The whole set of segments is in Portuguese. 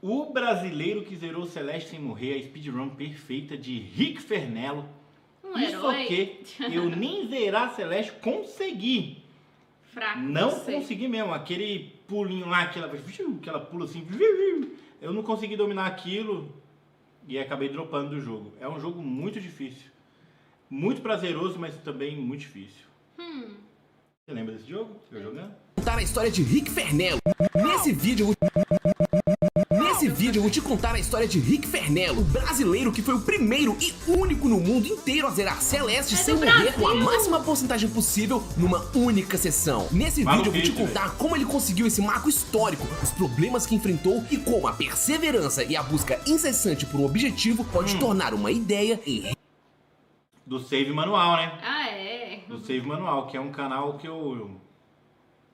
O brasileiro que zerou o Celeste sem morrer, a speedrun perfeita de Rick Fernello. Isso aqui, eu nem zerar Celeste consegui. Fraco, não consegui mesmo, aquele pulinho lá, que ela pula assim, eu não consegui dominar aquilo e acabei dropando do jogo. É um jogo muito difícil, muito prazeroso, mas também muito difícil. Você lembra desse jogo? Eu jogando? Contar a história de Rick Fernello. Nesse vídeo eu vou te contar a história de Rick Fernello, o brasileiro que foi o primeiro e único no mundo inteiro a zerar Celeste sem morrer com a máxima porcentagem possível numa única sessão. Nesse vídeo eu vou te contar como ele conseguiu esse marco histórico, os problemas que enfrentou e como a perseverança e a busca incessante por um objetivo pode tornar uma ideia em... Do Save Manual, né? Ah, é? Do Save Manual, que é um canal que eu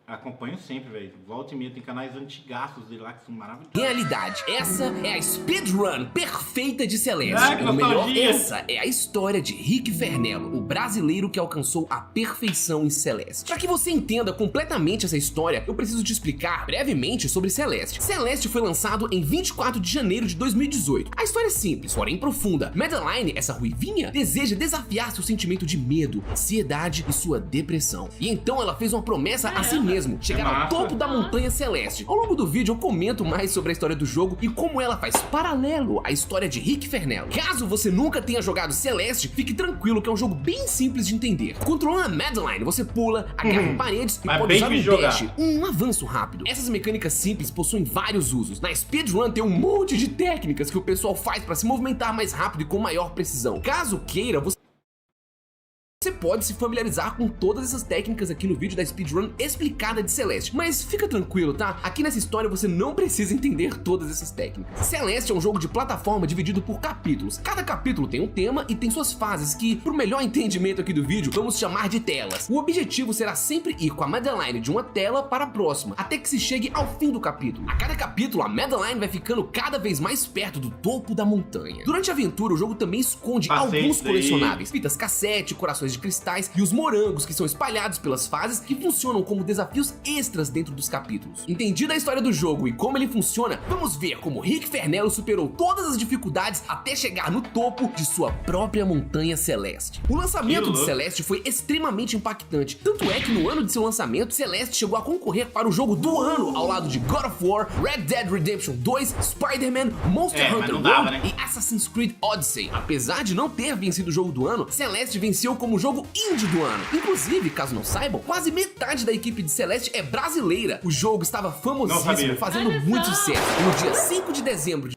acompanho sempre, velho. Volta e meia, tem canais antigaços dele lá que são maravilhosos. Realidade, essa é a speedrun perfeita de Celeste. Que Ou melhor, nostalgia. essa é a história de Rick Fernello, o brasileiro que alcançou a perfeição em Celeste. Para que você entenda completamente essa história, eu preciso te explicar brevemente sobre Celeste. Celeste foi lançado em 24 de janeiro de 2018. A história é simples, porém profunda. Madeline, essa ruivinha, deseja desafiar seu sentimento de medo, ansiedade e sua depressão. E então ela fez uma promessa a si mesma, chegar ao topo da montanha Celeste. Ao longo do vídeo eu comento mais sobre a história do jogo e como ela faz paralelo à história de Rick Fernello. Caso você nunca tenha jogado Celeste, fique tranquilo que é um jogo bem simples de entender. Controlando a Madeline, você pula, agarra em paredes e pode usar um dash, um avanço rápido. Essas mecânicas simples possuem vários usos. Na speedrun tem um monte de técnicas que o pessoal faz para se movimentar mais rápido e com maior precisão. Caso queira, você pode se familiarizar com todas essas técnicas aqui no vídeo da speedrun explicada de Celeste, mas fica tranquilo, tá? Aqui nessa história você não precisa entender todas essas técnicas. Celeste é um jogo de plataforma dividido por capítulos. Cada capítulo tem um tema e tem suas fases que, pro melhor entendimento aqui do vídeo, vamos chamar de telas. O objetivo será sempre ir com a Madeline de uma tela para a próxima, até que se chegue ao fim do capítulo. A cada capítulo, a Madeline vai ficando cada vez mais perto do topo da montanha. Durante a aventura, o jogo também esconde alguns colecionáveis, fitas cassete, corações de cristais e os morangos que são espalhados pelas fases que funcionam como desafios extras dentro dos capítulos. Entendida a história do jogo e como ele funciona, vamos ver como Rick Fernello superou todas as dificuldades até chegar no topo de sua própria montanha Celeste. O lançamento de Celeste foi extremamente impactante, tanto é que no ano de seu lançamento, Celeste chegou a concorrer para o jogo do ano ao lado de God of War, Red Dead Redemption 2, Spider-Man, Monster Hunter World e Assassin's Creed Odyssey. Apesar de não ter vencido o jogo do ano, Celeste venceu como jogo indie do ano. Inclusive, caso não saibam, quase metade da equipe de Celeste é brasileira. O jogo estava famosíssimo, fazendo muito sucesso. E no dia 5 de dezembro de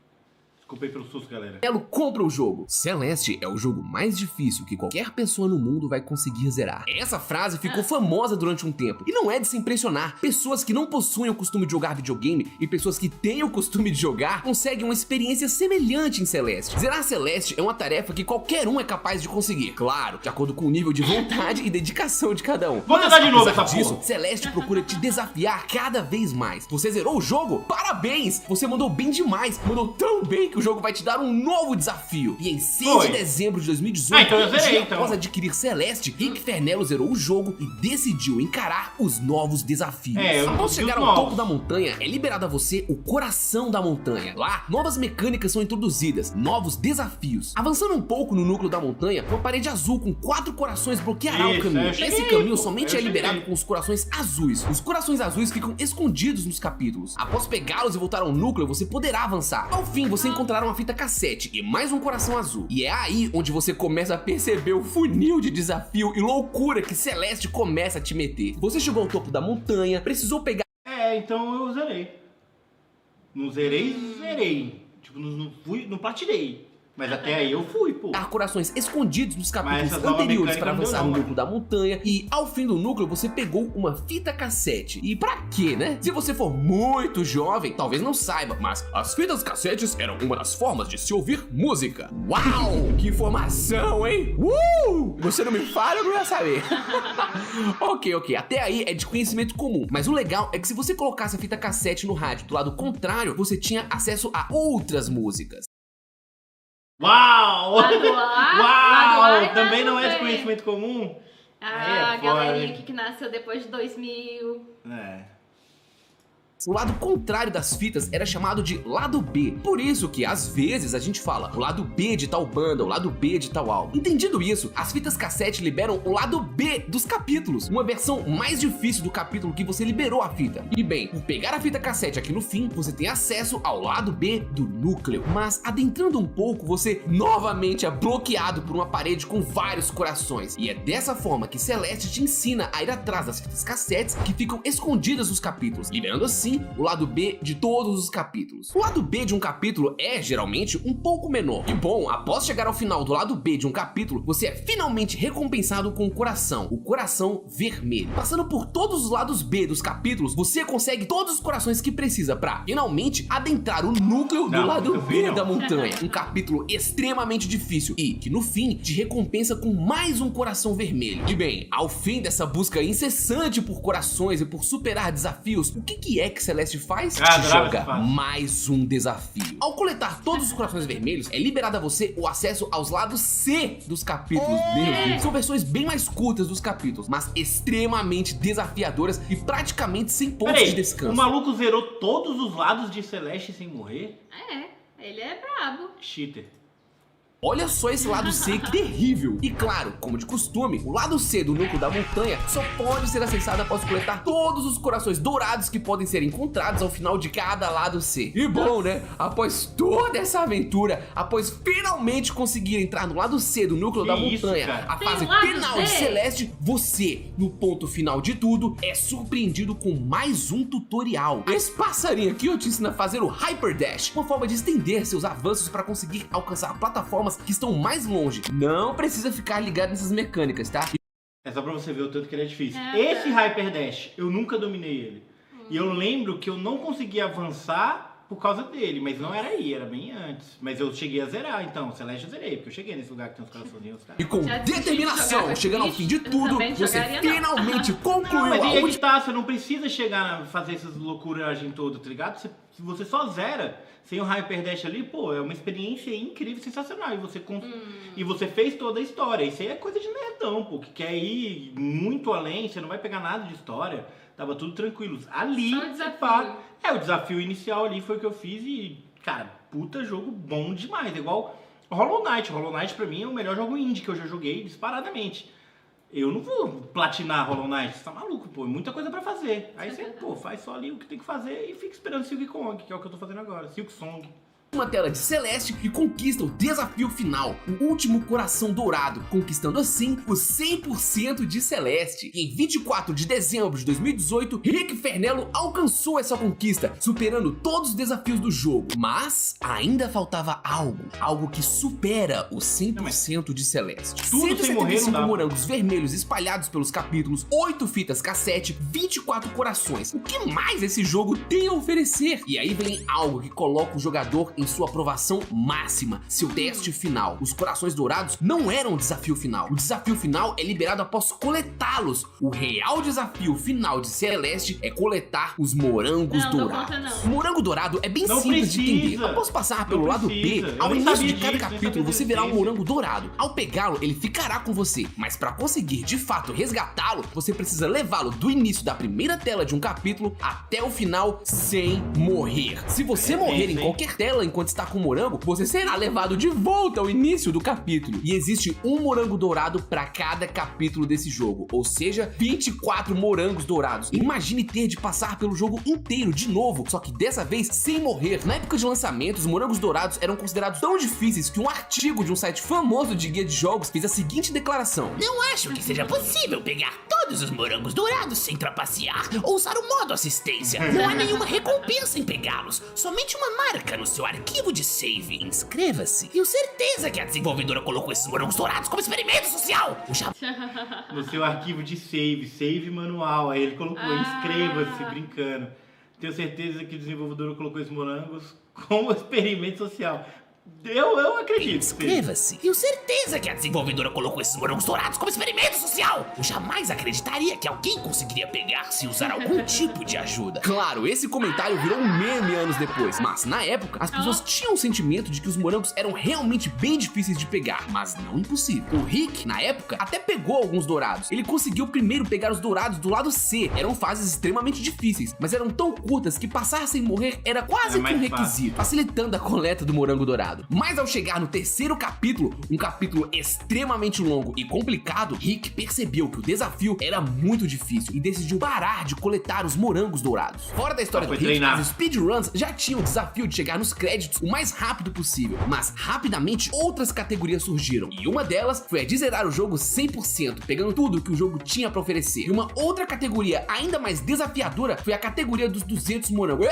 Desculpa aí pelo susto, galera. Elo compra o jogo. Celeste é o jogo mais difícil que qualquer pessoa no mundo vai conseguir zerar. Essa frase ficou famosa durante um tempo. E não é de se impressionar. Pessoas que não possuem o costume de jogar videogame e pessoas que têm o costume de jogar conseguem uma experiência semelhante em Celeste. Zerar Celeste é uma tarefa que qualquer um é capaz de conseguir. Claro, de acordo com o nível de vontade e dedicação de cada um. Vou tentar de novo essa disso, porra. Celeste procura te desafiar cada vez mais. Você zerou o jogo? Parabéns! Você mandou bem demais. Mandou tão bem que o jogo vai te dar um novo desafio. E em 6 de dezembro de 2018, então eu zerei, após adquirir Celeste, Rick Fernello zerou o jogo e decidiu encarar os novos desafios. Após chegar ao topo da montanha, é liberado a você o coração da montanha. Lá, novas mecânicas são introduzidas, novos desafios. Avançando um pouco no núcleo da montanha, uma parede azul com 4 corações bloqueará o caminho. Esse caminho somente é liberado com os corações azuis. Os corações azuis ficam escondidos nos capítulos. Após pegá-los e voltar ao núcleo, você poderá avançar. Ao fim, você encontrará uma fita cassete e mais um coração azul. E é aí onde você começa a perceber o funil de desafio e loucura que Celeste começa a te meter. Você chegou ao topo da montanha, precisou pegar... Então eu zerei. Não zerei, zerei. Tipo, não platinei. Mas até aí eu fui, pô. Corações escondidos nos capítulos anteriores para avançar no núcleo da montanha. E ao fim do núcleo você pegou uma fita cassete. E pra quê, né? Se você for muito jovem, talvez não saiba, mas as fitas cassetes eram uma das formas de se ouvir música. Uau! Que informação, hein? Você não me fala, eu não ia saber. Ok. Até aí é de conhecimento comum. Mas o legal é que se você colocasse a fita cassete no rádio do lado contrário, você tinha acesso a outras músicas. Uau! Uau! Também não é de conhecimento comum? A galerinha aqui que nasceu depois de 2000. O lado contrário das fitas era chamado de lado B. Por isso que, às vezes, a gente fala o lado B de tal banda, o lado B de tal álbum. Entendido isso, as fitas cassete liberam o lado B dos capítulos, uma versão mais difícil do capítulo que você liberou a fita. E bem, por pegar a fita cassete aqui no fim, você tem acesso ao lado B do núcleo. Mas, adentrando um pouco, você novamente é bloqueado por uma parede com vários corações. E é dessa forma que Celeste te ensina a ir atrás das fitas cassetes que ficam escondidas nos capítulos, liberando assim o lado B de todos os capítulos. O lado B de um capítulo é, geralmente, um pouco menor. E bom, após chegar ao final do lado B de um capítulo, você é finalmente recompensado com o coração vermelho. Passando por todos os lados B dos capítulos, você consegue todos os corações que precisa pra, finalmente, adentrar o núcleo do lado B da montanha. Um capítulo extremamente difícil e que, no fim, te recompensa com mais um coração vermelho. E bem, ao fim dessa busca incessante por corações e por superar desafios, o que é que Celeste faz? Te joga mais um desafio. Ao coletar todos os corações vermelhos, é liberado a você o acesso aos lados C dos capítulos. São versões bem mais curtas dos capítulos, mas extremamente desafiadoras e praticamente sem pontos de descanso. O maluco zerou todos os lados de Celeste sem morrer? Ele é brabo. Cheater. Olha só esse lado C, que terrível! E claro, como de costume, o lado C do núcleo da montanha só pode ser acessado após coletar todos os corações dourados que podem ser encontrados ao final de cada lado C. E bom, né? Após toda essa aventura, após finalmente conseguir entrar no lado C do núcleo da montanha, a fase final de Celeste, você, no ponto final de tudo, é surpreendido com mais um tutorial. Esse passarinho aqui eu te ensino a fazer o Hyper Dash, uma forma de estender seus avanços para conseguir alcançar plataformas que estão mais longe. Não precisa ficar ligado nessas mecânicas, tá? É só pra você ver o tanto que ele é difícil. Esse Hyper Dash, eu nunca dominei ele. E eu lembro que eu não conseguia avançar por causa dele, mas não era aí, era bem antes. Mas eu cheguei a zerar, então, Celeste eu zerei, porque eu cheguei nesse lugar que tem os coraçõezinhos. E com determinação, chegando ao fim de tudo, você finalmente concluiu mas a aí que tá, você não precisa chegar a fazer essas loucuragens todas, tá ligado? Se você só zera sem o Hyper Dash ali, pô, é uma experiência incrível, sensacional. E você fez toda a história. Isso aí é coisa de nerdão, pô, que quer ir muito além, você não vai pegar nada de história. Tava tudo tranquilo. Ali, você paga. O desafio inicial ali foi o que eu fiz e, cara, puta jogo bom demais. É igual Hollow Knight. Hollow Knight pra mim é o melhor jogo indie que eu já joguei disparadamente. Eu não vou platinar Hollow Knight, você tá maluco, pô, é muita coisa pra fazer. Aí você, pô, faz só ali o que tem que fazer e fica esperando Silk Kong, que é o que eu tô fazendo agora, Silk Song. Uma tela de Celeste que conquista o desafio final, o último coração dourado, conquistando assim o 100% de Celeste. E em 24 de dezembro de 2018, Rick Fernello alcançou essa conquista, superando todos os desafios do jogo. Mas ainda faltava algo que supera o 100% de Celeste. Tudo sem morrer, 175 morangos vermelhos espalhados pelos capítulos, 8 fitas cassete, 24 corações. O que mais esse jogo tem a oferecer? E aí vem algo que coloca o jogador em sua aprovação máxima, seu teste final. Os corações dourados não eram o desafio final. O desafio final é liberado após coletá-los. O real desafio final de Celeste é coletar os morangos dourados. O morango dourado é bem simples de entender. Após passar pelo lado B, ao início de cada capítulo você verá um morango dourado. Ao pegá-lo, ele ficará com você. Mas para conseguir de fato resgatá-lo, você precisa levá-lo do início da primeira tela de um capítulo até o final sem morrer. Se você morrer em qualquer tela enquanto está com o morango, você será levado de volta ao início do capítulo. E existe um morango dourado para cada capítulo desse jogo, ou seja, 24 morangos dourados. Imagine ter de passar pelo jogo inteiro de novo, só que dessa vez sem morrer. Na época de lançamento, os morangos dourados eram considerados tão difíceis que um artigo de um site famoso de guia de jogos fez a seguinte declaração: "Não acho que seja possível pegar todos os morangos dourados sem trapacear ou usar o modo assistência. Não há nenhuma recompensa em pegá-los, somente uma marca no seu arquivo de save. Inscreva-se. Tenho certeza que a desenvolvedora colocou esses morangos dourados como experimento social." No seu arquivo de save manual, aí ele colocou inscreva-se, brincando. Tenho certeza que a desenvolvedora colocou esses morangos como experimento social. Eu acredito. Inscreva-se. Tenho certeza que a desenvolvedora colocou esses morangos dourados como experimento social. especial. Eu jamais acreditaria que alguém conseguiria pegar se usar algum tipo de ajuda. Claro, esse comentário virou um meme anos depois, mas na época as pessoas tinham o sentimento de que os morangos eram realmente bem difíceis de pegar, mas não impossível. O Rick, na época, até pegou alguns dourados. Ele conseguiu primeiro pegar os dourados do lado C. Eram fases extremamente difíceis, mas eram tão curtas que passar sem morrer era quase que um requisito, facilitando a coleta do morango dourado. Mas ao chegar no terceiro capítulo, um capítulo extremamente longo e complicado, Rick percebeu que o desafio era muito difícil e decidiu parar de coletar os morangos dourados. Fora da história do Rick, as speedruns já tinham o desafio de chegar nos créditos o mais rápido possível, mas rapidamente outras categorias surgiram, e uma delas foi a de zerar o jogo 100%, pegando tudo que o jogo tinha pra oferecer. E uma outra categoria ainda mais desafiadora foi a categoria dos 200 morangos.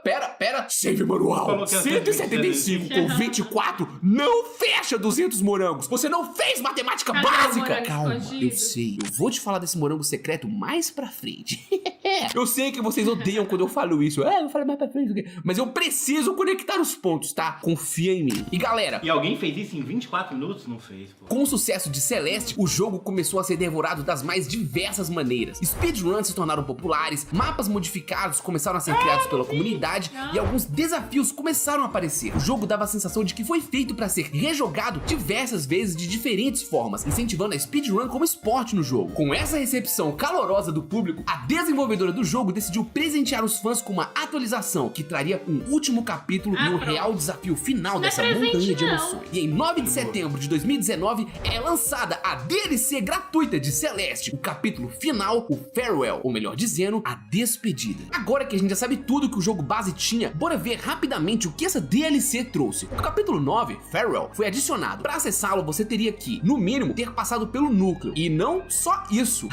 Pera, save manual, 175 com 24 não fecha 200 morangos, você não fez matemática básica. Calma, eu sei, eu vou te falar desse morango secreto mais pra frente. Eu sei que vocês odeiam quando eu falo isso, eu falo mais pra frente, mas eu preciso conectar os pontos, tá? Confia em mim. E galera... E alguém fez isso em 24 minutos? Não fez, pô. Com o sucesso de Celeste, o jogo começou a ser devorado das mais diversas maneiras. Speedruns se tornaram populares, mapas modificados começaram a ser criados pela comunidade e alguns desafios começaram a aparecer. O jogo dava a sensação de que foi feito para ser rejogado diversas vezes de diferentes formas, incentivando a speedrun como esporte no jogo. Com essa recepção calorosa do público, a desenvolvedora do jogo decidiu presentear os fãs com uma atualização que traria um último capítulo e o real desafio final dessa montanha de emoções. E em 9 de setembro de 2019 é lançada a DLC gratuita de Celeste, o capítulo final, o Farewell, ou melhor dizendo, a despedida. Agora que a gente já sabe tudo que o jogo base tinha, bora ver rapidamente o que essa DLC trouxe. O capítulo 9, Farewell, foi adicionado. Para acessá-lo, você teria que, no mínimo, ter passado pelo núcleo. E não só isso.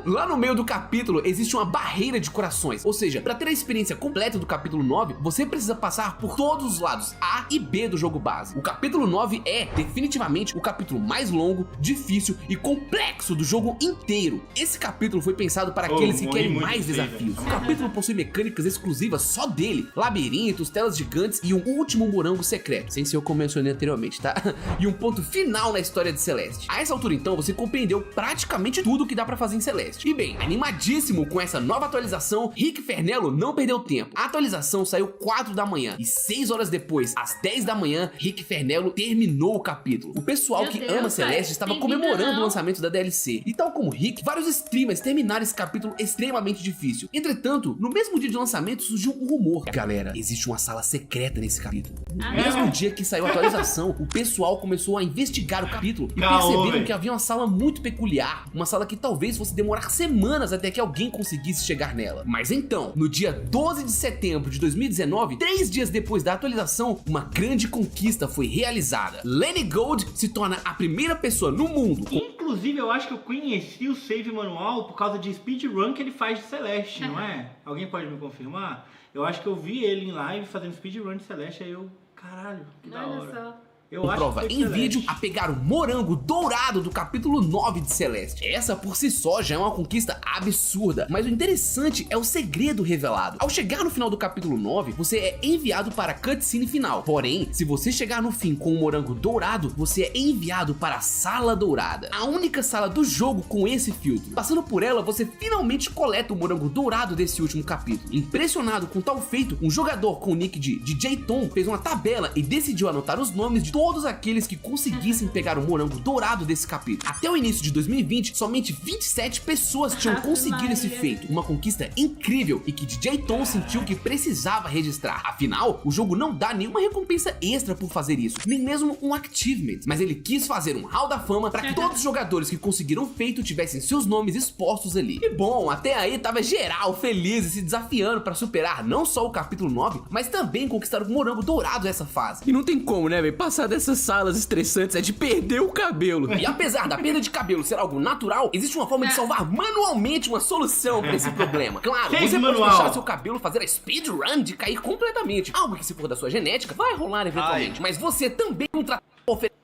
Lá no meio do capítulo existe uma barreira de corações, ou seja, para ter a experiência completa do capítulo 9, você precisa passar por todos os lados A e B do jogo base. O capítulo 9 é definitivamente o capítulo mais longo, difícil e complexo do jogo inteiro. Esse capítulo foi pensado para aqueles que querem mais desafios. O capítulo possui mecânicas exclusivas só dele, labirintos, telas gigantes e um último morango secreto, sem ser o que eu mencionei anteriormente, tá? E um ponto final na história de Celeste. A essa altura então você compreendeu praticamente tudo que dá pra fazer em Celeste. E bem, animadíssimo com essa nova atualização, Rick Fernello não perdeu tempo. A atualização saiu 4 da manhã e 6 horas depois, às 10 da manhã, Rick Fernello terminou o capítulo. O pessoal que ama Celeste estava comemorando o lançamento da DLC. E tal como Rick, vários streamers terminaram esse capítulo extremamente difícil. Entretanto, no mesmo dia de lançamento surgiu um rumor. Galera, existe uma sala secreta nesse capítulo. No mesmo dia que saiu a atualização, o pessoal começou a investigar o capítulo e perceberam que havia uma sala muito peculiar. Uma sala que talvez fosse demorar semanas até que alguém conseguisse chegar nela. Mas então, no dia 12 de setembro de 2019, 3 dias depois da atualização, uma grande conquista foi realizada. Lenny Gold se torna a primeira pessoa no mundo. Inclusive, eu acho que eu conheci o save manual por causa de speedrun que ele faz de Celeste, não é? Alguém pode me confirmar? Eu acho que eu vi ele em live fazendo speedrun de Celeste, aí eu... Caralho, que da hora. Olha só. Eu acho prova que em vídeo a pegar o morango dourado do capítulo 9 de Celeste. Essa por si só já é uma conquista absurda, mas o interessante é o segredo revelado. Ao chegar no final do capítulo 9, você é enviado para a cutscene final. Porém, se você chegar no fim com o morango dourado, você é enviado para a Sala Dourada, a única sala do jogo com esse filtro. Passando por ela, você finalmente coleta o morango dourado desse último capítulo. Impressionado com tal feito, um jogador com o nick de DJ Tom fez uma tabela e decidiu anotar os nomes de todos aqueles que conseguissem pegar o morango dourado desse capítulo. Até o início de 2020, somente 27 pessoas tinham conseguido esse feito, uma conquista incrível e que DJ Tom sentiu que precisava registrar. Afinal, o jogo não dá nenhuma recompensa extra por fazer isso, nem mesmo um achievement, mas ele quis fazer um hall da fama para que todos os jogadores que conseguiram o feito tivessem seus nomes expostos ali. E bom, até aí tava geral feliz e se desafiando para superar não só o capítulo 9, mas também conquistar o morango dourado dessa fase. E não tem como, né, velho? Passar dessas salas estressantes é de perder o cabelo. E apesar da perda de cabelo ser algo natural, existe uma forma de salvar manualmente uma solução para esse problema. Claro, você pode deixar seu cabelo fazer a speedrun de cair completamente, algo que se for da sua genética vai rolar eventualmente, mas você também não trata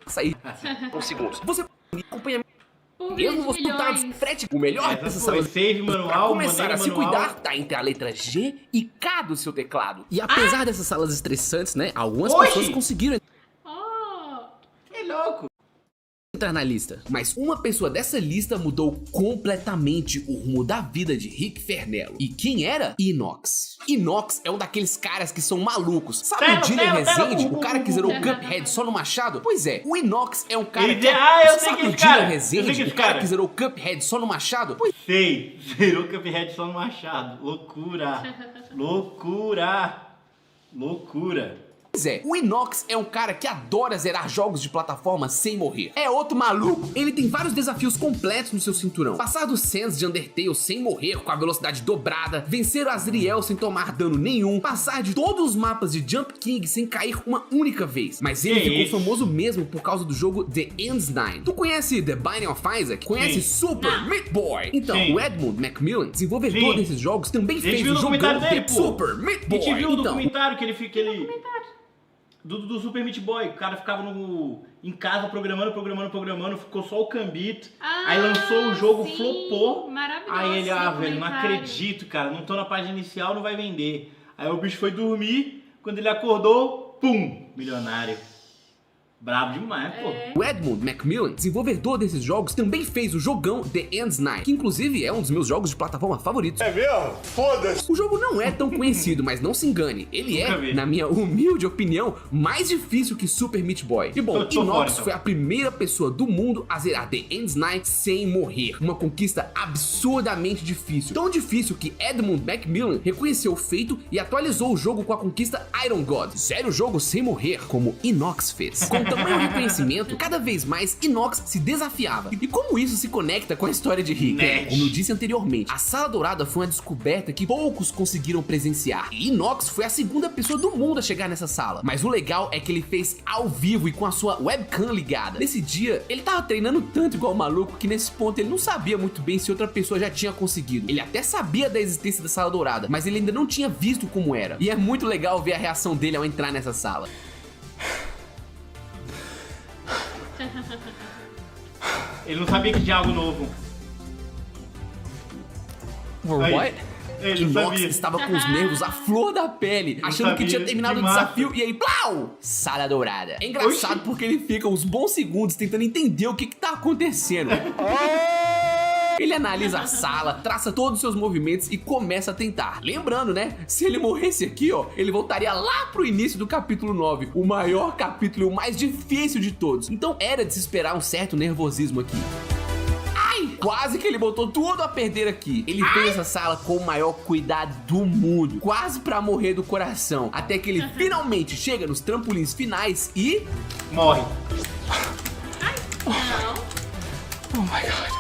sair por segundos. Você acompanha mesmo você tá de frete, o melhor dessa sala save manual, começar a se cuidar tá entre a letra G e K do seu teclado. E apesar dessas salas estressantes, né, algumas pessoas conseguiram Que louco! entrar na lista, mas uma pessoa dessa lista mudou completamente o rumo da vida de Rick Fernello. E quem era? Inox. Inox é um daqueles caras que são malucos. Sabe o Dylan Rezende, o cara que zerou o Cuphead só no machado? Pois é, o Inox é um cara que... eu sei sabe que o esse Dylan cara, Rezende, o cara que zerou o Cuphead só no machado? Pois sei, zerou o Cuphead só no machado. Loucura. Loucura. Loucura. Pois é, o Inox é um cara que adora zerar jogos de plataforma sem morrer. É outro maluco. Ele tem vários desafios completos no seu cinturão. Passar dos Sands de Undertale sem morrer com a velocidade dobrada, vencer o Azriel sem tomar dano nenhum, passar de todos os mapas de Jump King sem cair uma única vez. Mas ele ficou famoso mesmo por causa do jogo The Ends 9. Tu conhece The Binding of Isaac? Conhece Super Meat Boy? Então, o Edmund Macmillan, desenvolvedor desses jogos, também fez o jogão The Super Meat Boy. A gente viu o documentário que ele fica... Do Super Meat Boy, o cara ficava em casa programando, ficou só o Cambito, aí lançou o jogo, flopou, aí ele, velho, não acredito, cara, não tô na página inicial, não vai vender. Aí o bicho foi dormir, quando ele acordou, pum, milionário. Brabo demais, pô. O Edmund Macmillan, desenvolvedor desses jogos, também fez o jogão The Ends 9, que inclusive é um dos meus jogos de plataforma favoritos. É mesmo? Foda-se! O jogo não é tão conhecido, mas não se engane, ele na minha humilde opinião, mais difícil que Super Meat Boy. E bom, Inox foi a primeira pessoa do mundo a zerar The Ends 9 sem morrer. Uma conquista absurdamente difícil. Tão difícil que Edmund Macmillan reconheceu o feito e atualizou o jogo com a conquista Iron God. Zere o jogo sem morrer, como Inox fez. Com tamanho reconhecimento, cada vez mais Inox se desafiava. E como isso se conecta com a história de Rick? Como eu disse anteriormente, a Sala Dourada foi uma descoberta que poucos conseguiram presenciar. E Inox foi a segunda pessoa do mundo a chegar nessa sala. Mas o legal é que ele fez ao vivo e com a sua webcam ligada. Nesse dia, ele tava treinando tanto igual o maluco que nesse ponto ele não sabia muito bem se outra pessoa já tinha conseguido. Ele até sabia da existência da Sala Dourada, mas ele ainda não tinha visto como era. E é muito legal ver a reação dele ao entrar nessa sala. Ele não sabia que tinha algo novo. What? Inox estava com os nervos à flor da pele, achando que tinha terminado o desafio e aí, plau! Sala Dourada. É engraçado porque ele fica uns bons segundos tentando entender o que tá acontecendo. Ele analisa a sala, traça todos os seus movimentos e começa a tentar. Lembrando, né? Se ele morresse aqui, ó, ele voltaria lá pro início do capítulo 9, o maior capítulo e o mais difícil de todos. Então era de se esperar um certo nervosismo aqui. Ai! Quase que ele botou tudo a perder aqui. Ele fez essa sala com o maior cuidado do mundo, quase pra morrer do coração, até que ele finalmente chega nos trampolins finais e... morre. Oh my God.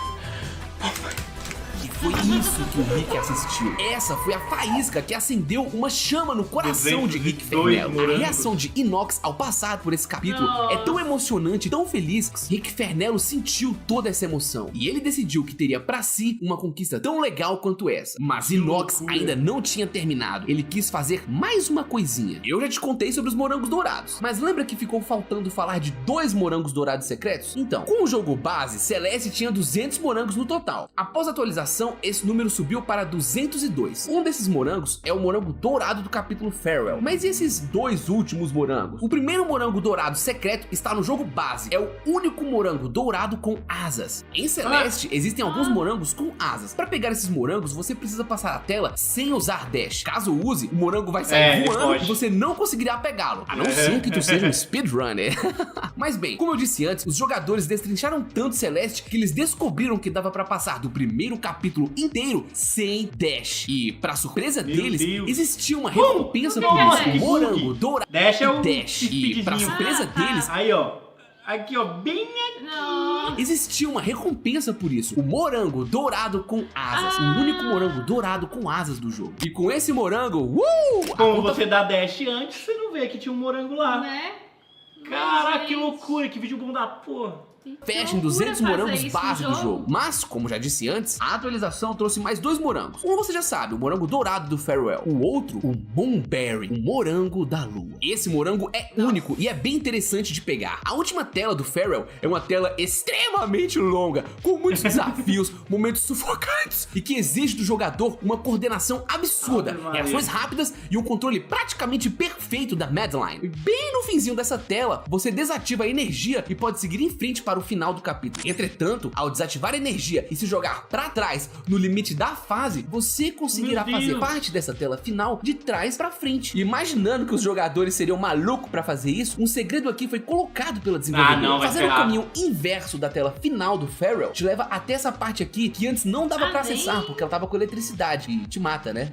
Foi isso que o Rick assistiu. Essa foi a faísca que acendeu uma chama no coração de Rick Fernello. A reação de Inox ao passar por esse capítulo é tão emocionante, tão feliz, que Rick Fernello sentiu toda essa emoção. E ele decidiu que teria pra si uma conquista tão legal quanto essa. Mas Inox ainda não tinha terminado. Ele quis fazer mais uma coisinha. Eu já te contei sobre os morangos dourados, mas lembra que ficou faltando falar de 2 morangos dourados secretos? Então, com o jogo base, Celeste tinha 200 morangos no total. Após a atualização, esse número subiu para 202. Um desses morangos é o morango dourado do capítulo Farewell. Mas e esses 2 últimos morangos? O primeiro morango dourado secreto está no jogo base. É o único morango dourado com asas. Em Celeste, existem alguns morangos com asas. Para pegar esses morangos, você precisa passar a tela sem usar dash. Caso use, o morango vai sair voando e você não conseguirá pegá-lo. A não ser que tu seja um speedrunner. Mas bem, como eu disse antes, os jogadores destrincharam tanto Celeste que eles descobriram que dava para passar do primeiro capítulo inteiro sem dash. E pra surpresa deles, existia uma recompensa por isso. Morango dourado. Dash é o E pra surpresa deles, aí ó, aqui ó, bem aqui. Existia uma recompensa por isso. O morango dourado com asas. O único morango dourado com asas do jogo. E com esse morango, como você dá dash antes, você não vê que tinha um morango lá. Né? Caraca, que loucura, que vídeo bom da porra. Fecha em 200 morangos base do jogo. Mas, como já disse antes, a atualização trouxe mais 2 morangos. Um você já sabe, o morango dourado do Farewell. O outro, o Moonberry, o morango da lua. Esse morango é único e é bem interessante de pegar. A última tela do Farewell é uma tela extremamente longa, com muitos desafios, momentos sufocantes e que exige do jogador uma coordenação absurda, reações rápidas e um controle praticamente perfeito da Madeline. Bem no finzinho dessa tela, você desativa a energia e pode seguir em frente para para o final do capítulo. Entretanto, ao desativar a energia e se jogar para trás no limite da fase, você conseguirá fazer parte dessa tela final de trás para frente. Imaginando que os jogadores seriam malucos para fazer isso, um segredo aqui foi colocado pela desenvolvedora. Fazer o caminho inverso da tela final do Farewell te leva até essa parte aqui que antes não dava para acessar porque ela tava com eletricidade e te mata, né?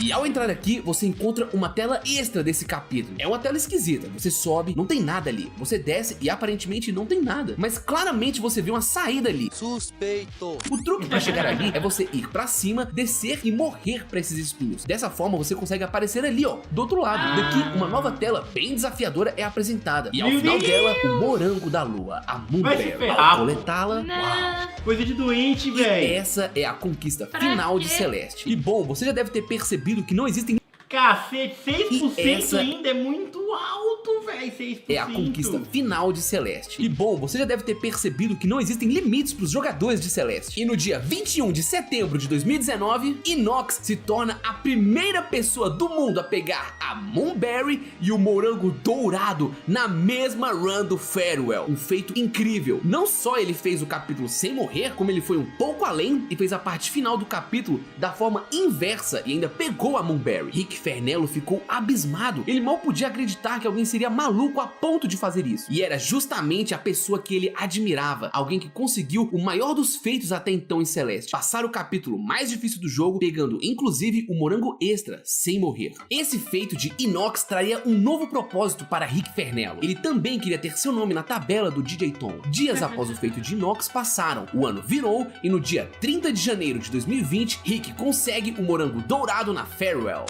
E ao entrar aqui, você encontra uma tela extra desse capítulo. É uma tela esquisita. Você sobe, não tem nada ali. Você desce e aparentemente não tem nada. Mas claramente você vê uma saída ali. Suspeito. O truque para chegar ali é você ir para cima, descer e morrer para esses espinhos. Dessa forma você consegue aparecer ali, ó, do outro lado. Daqui, uma nova tela bem desafiadora é apresentada. E ao final dela, o morango da lua, a Moonberry. Ao coletá-la, uau. Coisa de doente, E velho. essa é a conquista final de Celeste. E bom, você já deve ter percebido que não existem... Cacete, 6% E essa ainda é muito alto, velho. 6%. É a conquista final de Celeste. E bom, você já deve ter percebido que não existem limites para os jogadores de Celeste. E no dia 21 de setembro de 2019, Inox se torna a primeira pessoa do mundo a pegar a Moonberry e o morango dourado na mesma run do Farewell. Um feito incrível. Não só ele fez o capítulo sem morrer, como ele foi um pouco além e fez a parte final do capítulo da forma inversa e ainda pegou a Moonberry. Rick Fernello ficou abismado. Ele mal podia acreditar que alguém seria maluco a ponto de fazer isso. E era justamente a pessoa que ele admirava. Alguém que conseguiu o maior dos feitos até então em Celeste. Passar o capítulo mais difícil do jogo, pegando inclusive o morango extra, sem morrer. Esse feito de Inox traria um novo propósito para Rick Fernello. Ele também queria ter seu nome na tabela do DJ Tom. Dias após o feito de Inox passaram. O ano virou e no dia 30 de janeiro de 2020, Rick consegue o morango dourado na Farewell.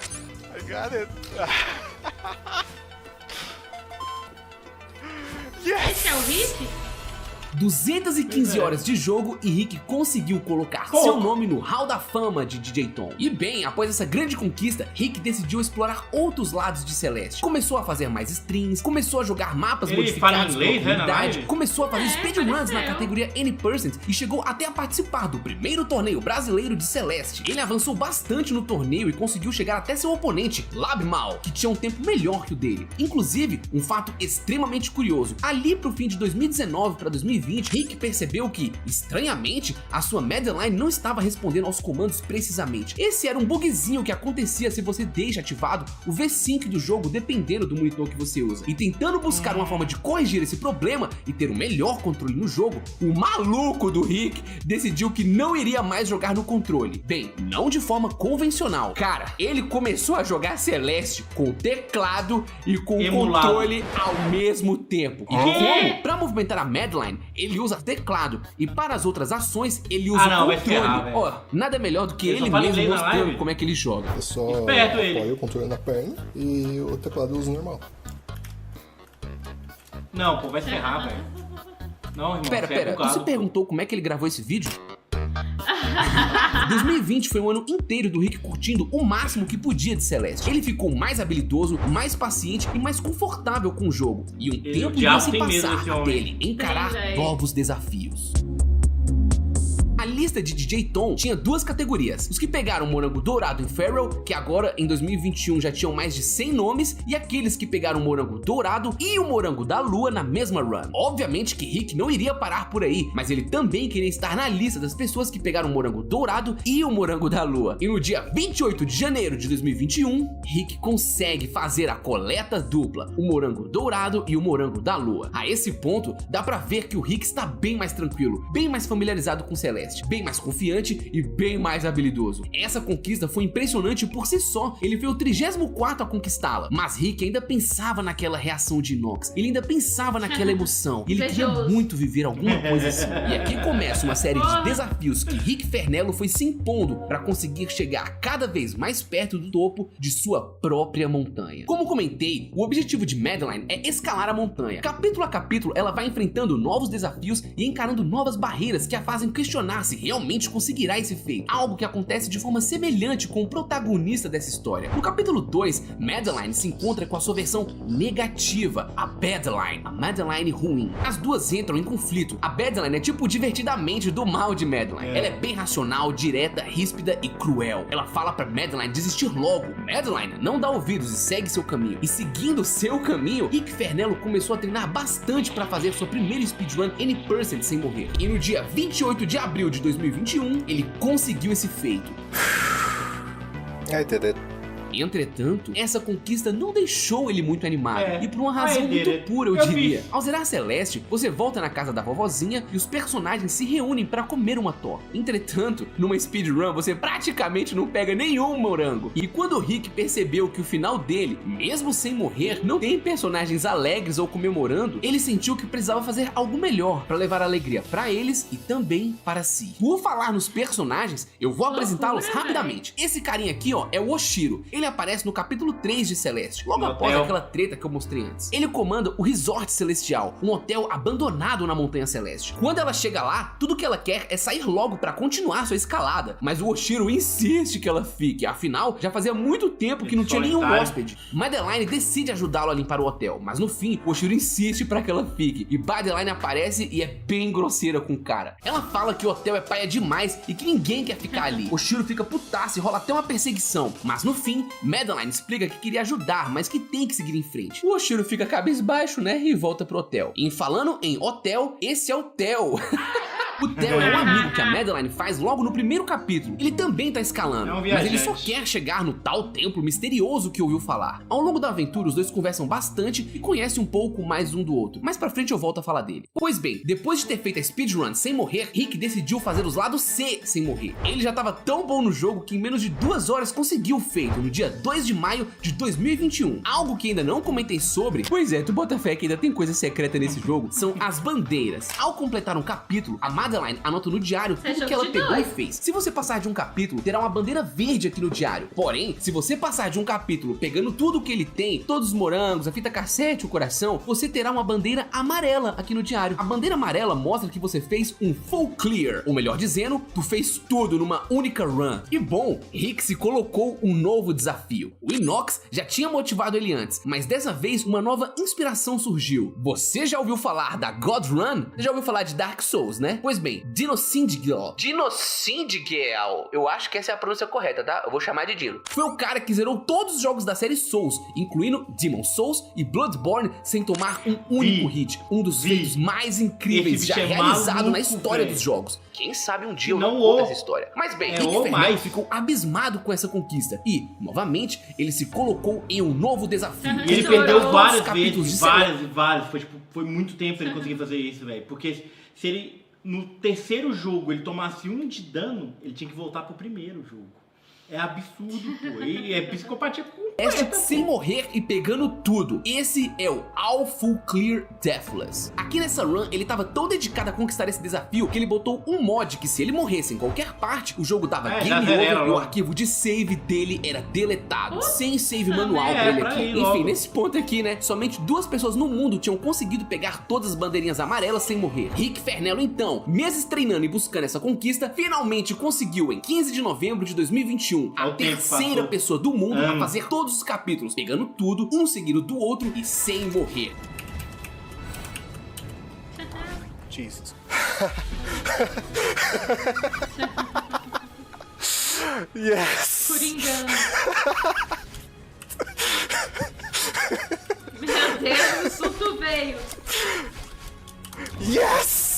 I got it. Esse é o Rick? 215 horas de jogo e Rick conseguiu colocar seu nome no Hall da Fama de DJ Tom. E bem, após essa grande conquista, Rick decidiu explorar outros lados de Celeste. Começou a fazer mais streams, começou a jogar mapas modificados pela comunidade, começou a fazer speedruns na categoria Any% e chegou até a participar do primeiro torneio brasileiro de Celeste. Ele avançou bastante no torneio e conseguiu chegar até seu oponente, Labmal, que tinha um tempo melhor que o dele. Inclusive, um fato extremamente curioso, ali pro fim de 2019 para 2020, Rick percebeu que, estranhamente, a sua Madeline não estava respondendo aos comandos precisamente. Esse era um bugzinho que acontecia se você deixa ativado o V-Sync do jogo dependendo do monitor que você usa. E tentando buscar uma forma de corrigir esse problema e ter o melhor controle no jogo, o maluco do Rick decidiu que não iria mais jogar no controle. Bem, não de forma convencional. Cara, ele começou a jogar Celeste com o teclado e com o controle ao mesmo tempo. E como? Pra movimentar a Madeline, ele usa teclado e para as outras ações ele usa o controle. Ó, nada melhor do que ele mesmo mostrando como é que ele joga. Eu só apoio o controle na perna e o teclado eu uso normal. Não, pô, vai se ferrar, velho. Não, irmão. Pera, você perguntou como é que ele gravou esse vídeo? 2020 foi um ano inteiro do Rick curtindo o máximo que podia de Celeste. Ele ficou mais habilidoso, mais paciente e mais confortável com o jogo. E um tempo ia se passar até ele encarar novos desafios. A lista de DJ Tom tinha duas categorias: os que pegaram o morango dourado em Farewell, que agora em 2021 já tinham mais de 100 nomes, e aqueles que pegaram o morango dourado e o morango da lua na mesma run. Obviamente que Rick não iria parar por aí, mas ele também queria estar na lista das pessoas que pegaram o morango dourado e o morango da lua. E no dia 28 de janeiro de 2021, Rick consegue fazer a coleta dupla, o morango dourado e o morango da lua. A esse ponto, dá pra ver que o Rick está bem mais tranquilo, bem mais familiarizado com Celeste, bem mais confiante e bem mais habilidoso. Essa conquista foi impressionante por si só. Ele foi o 34º a conquistá-la, mas Rick ainda pensava naquela reação de Inox, ele ainda pensava naquela emoção, ele queria muito viver alguma coisa assim. E aqui começa uma série de desafios que Rick Fernello foi se impondo para conseguir chegar cada vez mais perto do topo de sua própria montanha. Como comentei, o objetivo de Madeline é escalar a montanha. Capítulo a capítulo, ela vai enfrentando novos desafios e encarando novas barreiras que a fazem questionar se se realmente conseguirá esse feito, algo que acontece de forma semelhante com o protagonista dessa história. No capítulo 2, Madeline se encontra com a sua versão negativa, a Badline, a Madeline ruim. As duas entram em conflito. A Badline é tipo divertidamente do mal de Madeline. Ela é bem racional, direta, ríspida e cruel. Ela fala pra Madeline desistir logo. Madeline não dá ouvidos e segue seu caminho. E seguindo seu caminho, Rick Fernello começou a treinar bastante para fazer sua primeira speedrun N% sem morrer. E no dia 28 de abril de 2021, ele conseguiu esse feito. I did it. Entretanto, essa conquista não deixou ele muito animado, e por uma razão muito pura, eu diria. Ao zerar Celeste, você volta na casa da vovozinha e os personagens se reúnem para comer uma torta. Entretanto, numa speedrun você praticamente não pega nenhum morango. E quando o Rick percebeu que o final dele, mesmo sem morrer, não tem personagens alegres ou comemorando, ele sentiu que precisava fazer algo melhor para levar alegria para eles e também para si. Por falar nos personagens, eu vou apresentá-los rapidamente. Esse carinha aqui, ó, é o Oshiro. Ele aparece no capítulo 3 de Celeste, logo após aquela treta que eu mostrei antes. Ele comanda o Resort Celestial, um hotel abandonado na Montanha Celeste. Quando ela chega lá, tudo que ela quer é sair logo pra continuar sua escalada, mas o Oshiro insiste que ela fique, afinal, já fazia muito tempo que não tinha nenhum hóspede. Madeline decide ajudá-lo a limpar o hotel, mas no fim, o Oshiro insiste pra que ela fique, e Madeline aparece e é bem grosseira com o cara. Ela fala que o hotel é paia demais e que ninguém quer ficar ali. Oshiro fica putaço e rola até uma perseguição, mas no fim, Madeline explica que queria ajudar, mas que tem que seguir em frente. O Oshiro fica cabisbaixo, né, e volta pro hotel. E falando em hotel, esse é o Theo. O Theo é um amigo que a Madeline faz logo no primeiro capítulo. Ele também tá escalando, mas ele só quer chegar no tal templo misterioso que ouviu falar. Ao longo da aventura, os dois conversam bastante e conhecem um pouco mais um do outro. Mais pra frente eu volto a falar dele. Pois bem, depois de ter feito a speedrun sem morrer, Rick decidiu fazer os lados C sem morrer. Ele já tava tão bom no jogo que em menos de 2 horas conseguiu o feito, no dia 2 de maio de 2021. Algo que ainda não comentei sobre, pois é, tu bota fé que ainda tem coisa secreta nesse jogo, são as bandeiras. Ao completar um capítulo, a Madeline anota no diário tudo que ela pegou e fez. Se você passar de um capítulo, terá uma bandeira verde aqui no diário. Porém, se você passar de um capítulo pegando tudo que ele tem, todos os morangos, a fita cassete, o coração, você terá uma bandeira amarela aqui no diário. A bandeira amarela mostra que você fez um full clear, ou melhor dizendo, tu fez tudo numa única run. E bom, Rick se colocou um novo desafio. O Inox já tinha motivado ele antes, mas dessa vez uma nova inspiração surgiu. Você já ouviu falar da God Run? Você já ouviu falar de Dark Souls, né? Pois bem, Dinocindigel. Eu acho que essa é a pronúncia correta, tá? Eu vou chamar de Dino. Foi o cara que zerou todos os jogos da série Souls, incluindo Demon Souls e Bloodborne, sem tomar um único hit. Um dos feitos mais incríveis já realizado na história dos jogos. Quem sabe um dia eu não conto essa história. Mas bem, Rick Fernello ficou abismado com essa conquista e, novamente, ele se colocou em um novo desafio. E ele perdeu várias vezes, várias. Foi muito tempo pra ele conseguir fazer isso, velho. Porque se ele, no terceiro jogo, ele tomasse 1 de dano, ele tinha que voltar pro primeiro jogo. É absurdo, pô. E é psicopatia completa, sem morrer e pegando tudo. Esse é o All Full Clear Deathless. Aqui nessa run, ele tava tão dedicado a conquistar esse desafio que ele botou um mod que se ele morresse em qualquer parte, o jogo dava game over e o arquivo de save dele era deletado. Sem save manual pra ele aqui. Enfim, nesse ponto aqui, né, somente 2 pessoas no mundo tinham conseguido pegar todas as bandeirinhas amarelas sem morrer. Rick Fernello, então, meses treinando e buscando essa conquista, finalmente conseguiu em 15 de novembro de 2021 a terceira pessoa do mundo a fazer todos os capítulos, pegando tudo, um seguido do outro e sem morrer. Jesus. Yes. Por engano. Meu Deus, o surto veio. Yes.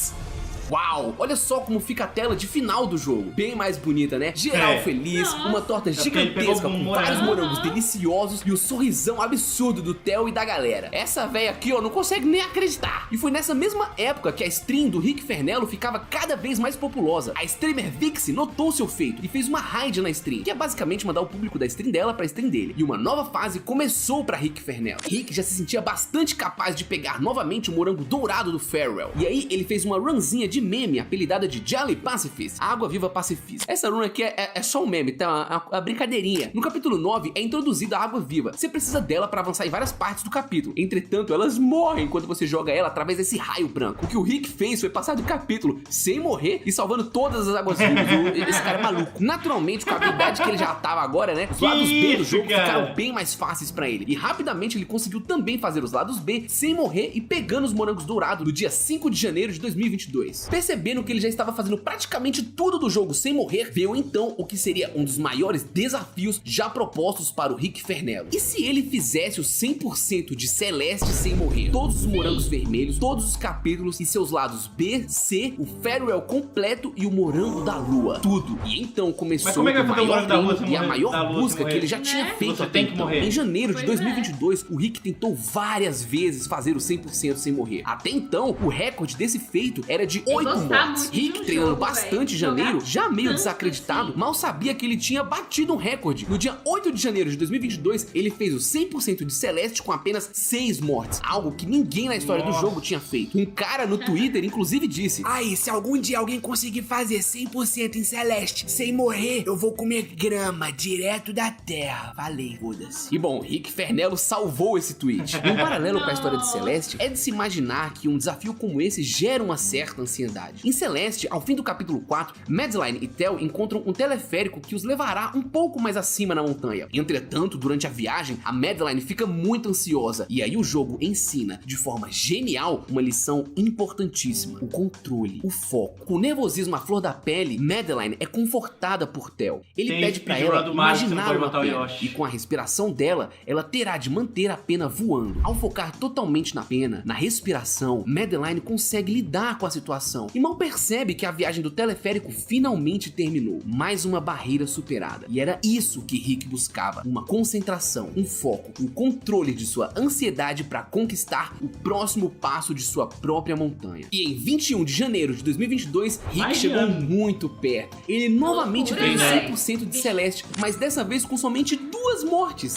Uau, olha só como fica a tela de final do jogo. Bem mais bonita, né? Geral feliz, uma torta gigantesca com vários morangos deliciosos e o sorrisão absurdo do Theo e da galera. Essa véia aqui, ó, não consegue nem acreditar. E foi nessa mesma época que a stream do Rick Fernello ficava cada vez mais populosa. A streamer Vixie notou seu feito e fez uma raid na stream, que é basicamente mandar o público da stream dela pra stream dele. E uma nova fase começou pra Rick Fernello. Rick já se sentia bastante capaz de pegar novamente o morango dourado do Farewell. E aí ele fez uma runzinha de meme apelidada de Jelly Pacifist, a água-viva pacifista. Essa runa aqui é só um meme, tá? Uma brincadeirinha. No capítulo 9 é introduzida a água-viva. Você precisa dela para avançar em várias partes do capítulo. Entretanto, elas morrem quando você joga ela através desse raio branco. O que o Rick fez foi passar do capítulo sem morrer e salvando todas as águas-vivas. Esse cara é maluco. Naturalmente, com a habilidade que ele já tava agora, né? Os lados B do jogo ficaram bem mais fáceis pra ele. E rapidamente ele conseguiu também fazer os lados B sem morrer e pegando os morangos dourados no dia 5 de janeiro de 2022. Percebendo que ele já estava fazendo praticamente tudo do jogo sem morrer, veio então o que seria um dos maiores desafios já propostos para o Rick Fernello. E se ele fizesse o 100% de Celeste sem morrer? Todos os morangos vermelhos, todos os capítulos e seus lados B, C, o Farewell completo e o morango da lua. Tudo. E então começou o maior prêmio e a maior busca que ele já tinha feito até então. Em janeiro de 2022, o Rick tentou várias vezes fazer o 100% sem morrer. Até então, o recorde desse feito era de 8 mortes. Rick, treinando bastante em janeiro, já meio desacreditado, mal sabia que ele tinha batido um recorde. No dia 8 de janeiro de 2022, ele fez o 100% de Celeste com apenas 6 mortes, algo que ninguém na história do jogo tinha feito. Um cara no Twitter, inclusive, disse: "Aí, se algum dia alguém conseguir fazer 100% em Celeste sem morrer, eu vou comer grama direto da terra." Falei, foda-se. E bom, Rick Fernello salvou esse tweet. Em paralelo com a história de Celeste, é de se imaginar que um desafio como esse gera uma certa ansiedade. Em Celeste, ao fim do capítulo 4, Madeline e Theo encontram um teleférico que os levará um pouco mais acima na montanha. Entretanto, durante a viagem, a Madeline fica muito ansiosa, e aí o jogo ensina, de forma genial, uma lição importantíssima: o controle, o foco. Com o nervosismo à flor da pele, Madeline é confortada por Theo. Ele pede pra ela imaginar uma pena, e com a respiração dela, ela terá de manter a pena voando. Ao focar totalmente na pena, na respiração, Madeline consegue lidar com a situação e mal percebe que a viagem do teleférico finalmente terminou. Mais uma barreira superada. E era isso que Rick buscava: uma concentração, um foco, um controle de sua ansiedade para conquistar o próximo passo de sua própria montanha. E em 21 de janeiro de 2022, Rick chegou muito perto. Ele novamente fez 100% de Celeste, mas dessa vez com somente 2 mortes.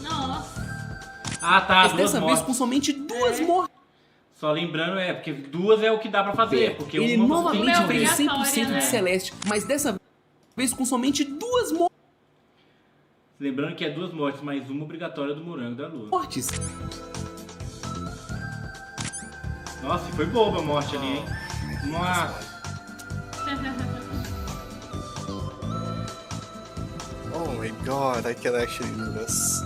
Nossa. Ah, tá. Mas dessa vez com somente 2 mortes. Só lembrando, porque 2 é o que dá pra fazer. Porque ele novamente fez 100% de Celeste, mas dessa vez com somente 2 mortes. Lembrando que é 2 mortes, mais uma obrigatória do morango da lua. Nossa, foi boba a morte ali, hein? Nossa. Oh my god, I can actually do this.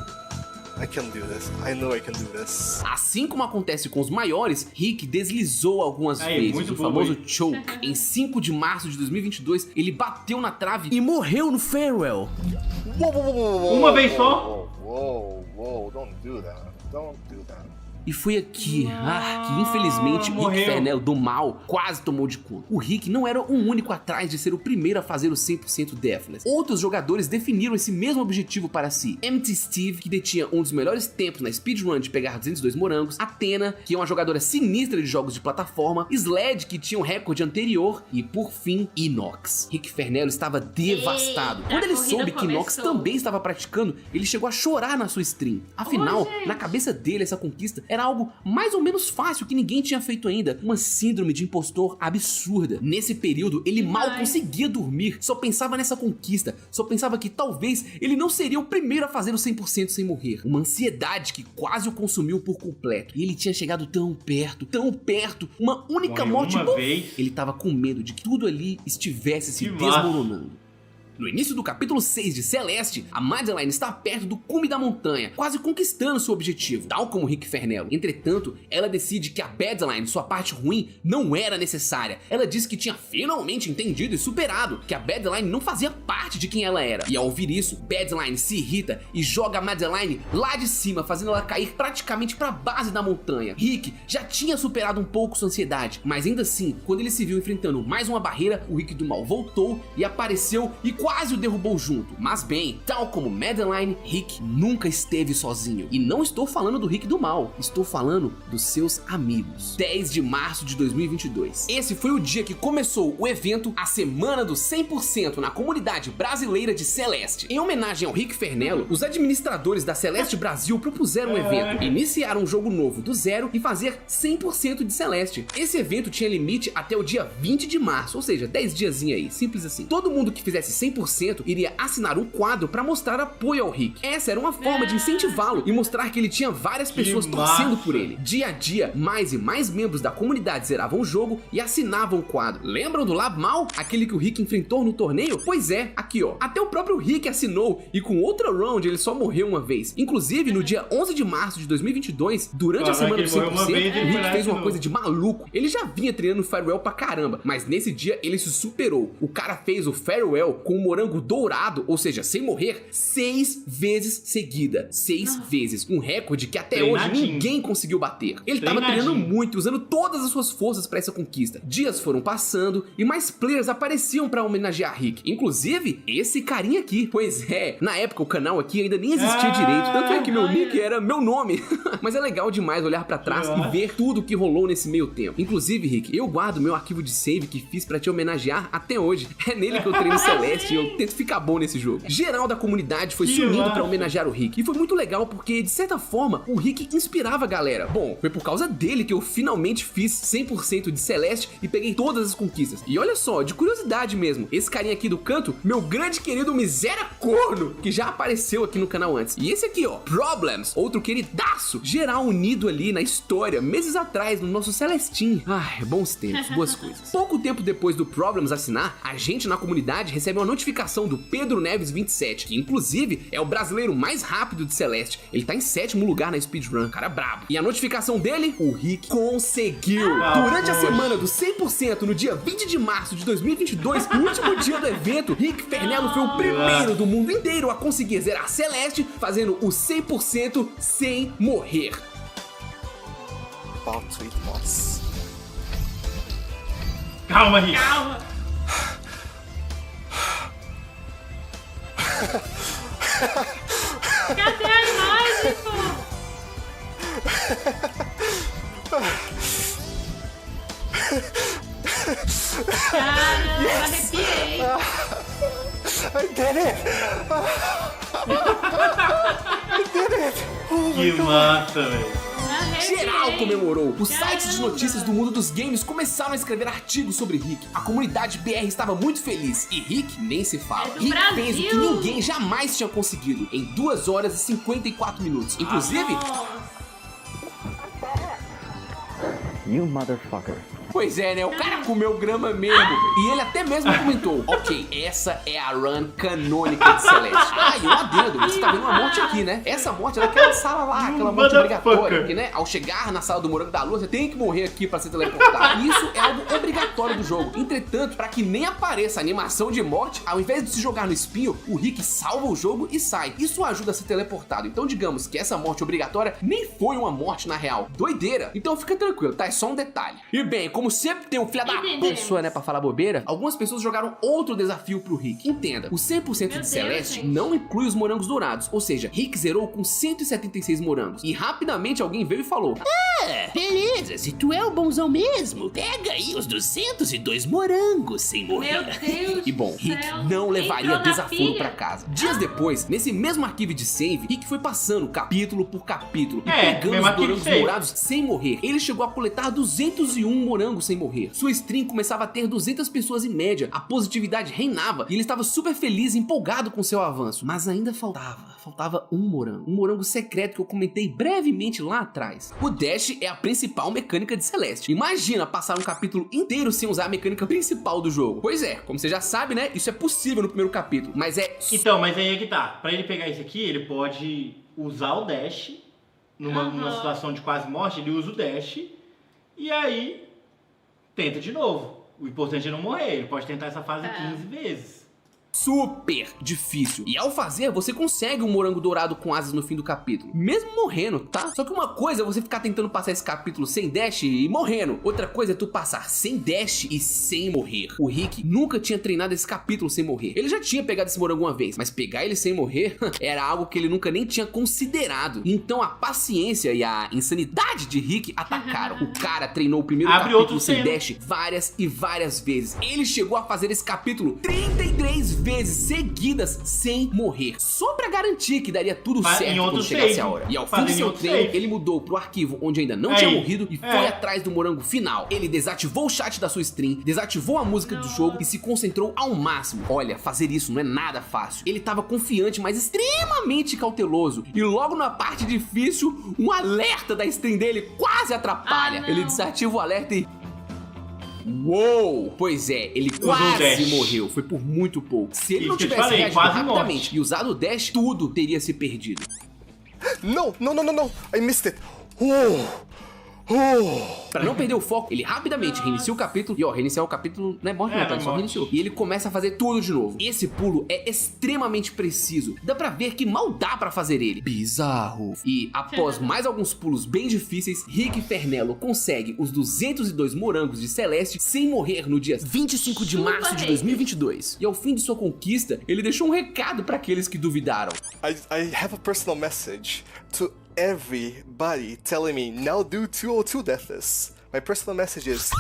I can do this. I know I can do this. Assim como acontece com os maiores, Rick deslizou algumas vezes, o famoso choke. Em 5 de março de 2022, ele bateu na trave e morreu no Farewell. Uma vez só? Whoa, don't do that. Don't do that. E foi aqui, que infelizmente Rick Fernello do mal quase tomou de conta. O Rick não era o único atrás de ser o primeiro a fazer o 100% Deathless. Outros jogadores definiram esse mesmo objetivo para si. Empty Steve, que detinha um dos melhores tempos na speedrun de pegar 202 morangos, Athena, que é uma jogadora sinistra de jogos de plataforma, Sled, que tinha um recorde anterior, e por fim, Inox. Rick Fernello estava devastado. Quando ele soube que Inox também estava praticando, ele chegou a chorar na sua stream. Afinal, na cabeça dele, essa conquista era algo mais ou menos fácil que ninguém tinha feito ainda, uma síndrome de impostor absurda. Nesse período, ele mal conseguia dormir, só pensava nessa conquista, só pensava que talvez ele não seria o primeiro a fazer o 100% sem morrer. Uma ansiedade que quase o consumiu por completo. E ele tinha chegado tão perto, uma única morte. Ele tava com medo de que tudo ali estivesse se desmoronando. No início do capítulo 6 de Celeste, a Madeline está perto do cume da montanha, quase conquistando seu objetivo, tal como Rick Fernello. Entretanto, ela decide que a Madeline, sua parte ruim, não era necessária. Ela disse que tinha finalmente entendido e superado que a Madeline não fazia parte de quem ela era. E ao ouvir isso, Madeline se irrita e joga a Madeline lá de cima, fazendo ela cair praticamente para a base da montanha. Rick já tinha superado um pouco sua ansiedade, mas ainda assim, quando ele se viu enfrentando mais uma barreira, o Rick do mal voltou e apareceu e quase o derrubou junto. Mas bem, tal como Madeline, Rick nunca esteve sozinho. E não estou falando do Rick do mal, estou falando dos seus amigos. 10 de março de 2022. Esse foi o dia que começou o evento A Semana do 100% na comunidade brasileira de Celeste. Em homenagem ao Rick Fernello, os administradores da Celeste Brasil propuseram um evento, iniciar um jogo novo do zero e fazer 100% de Celeste. Esse evento tinha limite até o dia 20 de março, ou seja, 10 diazinho aí, simples assim. Todo mundo que fizesse 100% iria assinar um quadro para mostrar apoio ao Rick. Essa era uma forma de incentivá-lo e mostrar que ele tinha várias pessoas torcendo por ele. Dia a dia, mais e mais membros da comunidade zeravam o jogo e assinavam o quadro. Lembram do Lab Mal? Aquele que o Rick enfrentou no torneio? Pois é, aqui ó. Até o próprio Rick assinou e com outra round ele só morreu uma vez. Inclusive, no dia 11 de março de 2022, durante a semana do 100%, o Rick fez uma coisa de maluco. Ele já vinha treinando Farewell pra caramba, mas nesse dia ele se superou. O cara fez o Farewell com o morango dourado, ou seja, sem morrer, 6 vezes seguida. 6 vezes. Um recorde que até hoje ninguém conseguiu bater. Ele tava treinando muito, usando todas as suas forças pra essa conquista. Dias foram passando e mais players apareciam pra homenagear Rick. Inclusive, esse carinha aqui. Pois é, na época o canal aqui ainda nem existia direito, tanto é que meu nick era meu nome. Mas é legal demais olhar pra trás e ver tudo que rolou nesse meio tempo. Inclusive, Rick, eu guardo meu arquivo de save que fiz pra te homenagear até hoje. É nele que eu treino Celeste e eu tento ficar bom nesse jogo. Geral da comunidade foi se unindo pra homenagear o Rick. E foi muito legal porque, de certa forma, o Rick inspirava a galera. Bom, foi por causa dele que eu finalmente fiz 100% de Celeste e peguei todas as conquistas. E olha só, de curiosidade mesmo, esse carinha aqui do canto, meu grande querido Miséria Corno, que já apareceu aqui no canal antes. E esse aqui, ó, Problems, outro queridaço, geral unido ali na história, meses atrás, no nosso Celestinho. Ai, bons tempos, boas coisas. Pouco tempo depois do Problems assinar, a gente na comunidade recebe uma notificação do Pedro Neves 27, que inclusive é o brasileiro mais rápido de Celeste. Ele tá em 7º lugar na speedrun, cara brabo. E a notificação dele, o Rick conseguiu. Durante a semana do 100%, no dia 20 de março de 2022, o último dia do evento, Rick Fernello foi o primeiro do mundo inteiro a conseguir zerar Celeste, fazendo o 100% sem morrer. About to eat moss. Calma, Rick. Calma. Cadê a imagem, pô? Caramba, arrepiei. I did it! I did it! Oh Que massa, velho. Arrepiei. Geral comemorou. Os sites de notícias do mundo dos games começaram a escrever artigos sobre Rick. A comunidade BR estava muito feliz. E Rick nem se fala. É do Rick Brasil. fez o que ninguém jamais tinha conseguido em 2 horas e 54 minutos. Inclusive, You motherfucker. pois é, né? O cara comeu grama mesmo. E ele até mesmo comentou: ok, essa é a run canônica de Celeste. Ah, e um adendo, você tá vendo uma morte aqui, né? Essa morte é daquela sala lá, aquela morte obrigatória. Porque, né, ao chegar na sala do Morango da Lua, você tem que morrer aqui pra ser teleportado. E isso é algo obrigatório do jogo. Entretanto, pra que nem apareça a animação de morte, ao invés de se jogar no espinho, o Rick salva o jogo e sai. Isso ajuda a ser teleportado. Então, digamos que essa morte obrigatória nem foi uma morte na real. Doideira. Então fica tranquilo, tá? É só um detalhe. E bem, como sempre tem um filho da pessoa, né, pra falar bobeira, algumas pessoas jogaram outro desafio pro Rick. Entenda, o 100% de Celeste gente. não inclui os morangos dourados, ou seja, Rick zerou com 176 morangos. E rapidamente alguém veio e falou: Beleza, se tu é o bonzão mesmo, pega aí os 202 morangos sem morrer. Meu Deus e bom, do Rick céu. não levaria Entrou na desaforo pilha. pra casa. Dias depois, nesse mesmo arquivo de save, Rick foi passando capítulo por capítulo e pegando mesmo os arquivo de morangos save. dourados sem morrer. Ele chegou a coletar 201 morangos sem morrer. Sua stream começava a ter 200 pessoas em média. A positividade reinava e ele estava super feliz e empolgado com seu avanço. Mas ainda faltava um morango secreto que eu comentei brevemente lá atrás. O Dash é a principal mecânica de Celeste. Imagina passar um capítulo inteiro sem usar a mecânica principal do jogo. Pois é, como você já sabe, né, isso é possível no primeiro capítulo, mas é... Então, mas aí é que tá. Pra ele pegar isso aqui, ele pode usar o dash numa situação de quase morte, ele usa o dash e aí tenta de novo. O importante é não morrer. Ele pode tentar essa fase 15 vezes. super difícil. E ao fazer, você consegue um morango dourado com asas no fim do capítulo, mesmo morrendo, tá? Só que uma coisa é você ficar tentando passar esse capítulo sem dash e morrendo. Outra coisa é tu passar sem dash e sem morrer. O Rick nunca tinha treinado esse capítulo sem morrer. Ele já tinha pegado esse morango uma vez, mas pegar ele sem morrer era algo que ele nunca nem tinha considerado. Então a paciência e a insanidade de Rick atacaram. O cara treinou o primeiro capítulo sem dash várias e várias vezes. Ele chegou a fazer esse capítulo 33 vezes seguidas sem morrer, só pra garantir que daria tudo certo quando chegasse a hora. E ao fim do seu treino, ele mudou pro arquivo onde ainda não tinha morrido e foi atrás do morango final. Ele desativou o chat da sua stream, desativou a música do jogo e se concentrou ao máximo. Olha, fazer isso não é nada fácil. Ele tava confiante, mas extremamente cauteloso. E logo na parte difícil, um alerta da stream dele quase atrapalha. Ele desativa o alerta e... Uou! Pois é, ele quase morreu, foi por muito pouco. Se ele não tivesse reagido rapidamente e usado o dash, tudo teria se perdido. No, I missed it. Pra não perder o foco, ele rapidamente reinicia o capítulo. E ó, reiniciar o capítulo não é morte não, tá? Ele só reiniciou. E ele começa a fazer tudo de novo. Esse pulo é extremamente preciso. Dá pra ver que mal dá pra fazer ele. Bizarro. E após mais alguns pulos bem difíceis, Rick Fernello consegue os 202 morangos de Celeste sem morrer no dia 25 de março de 2022. E ao fim de sua conquista, ele deixou um recado pra aqueles que duvidaram. I have a personal message to everybody telling me now do 202 deaths. My personal message is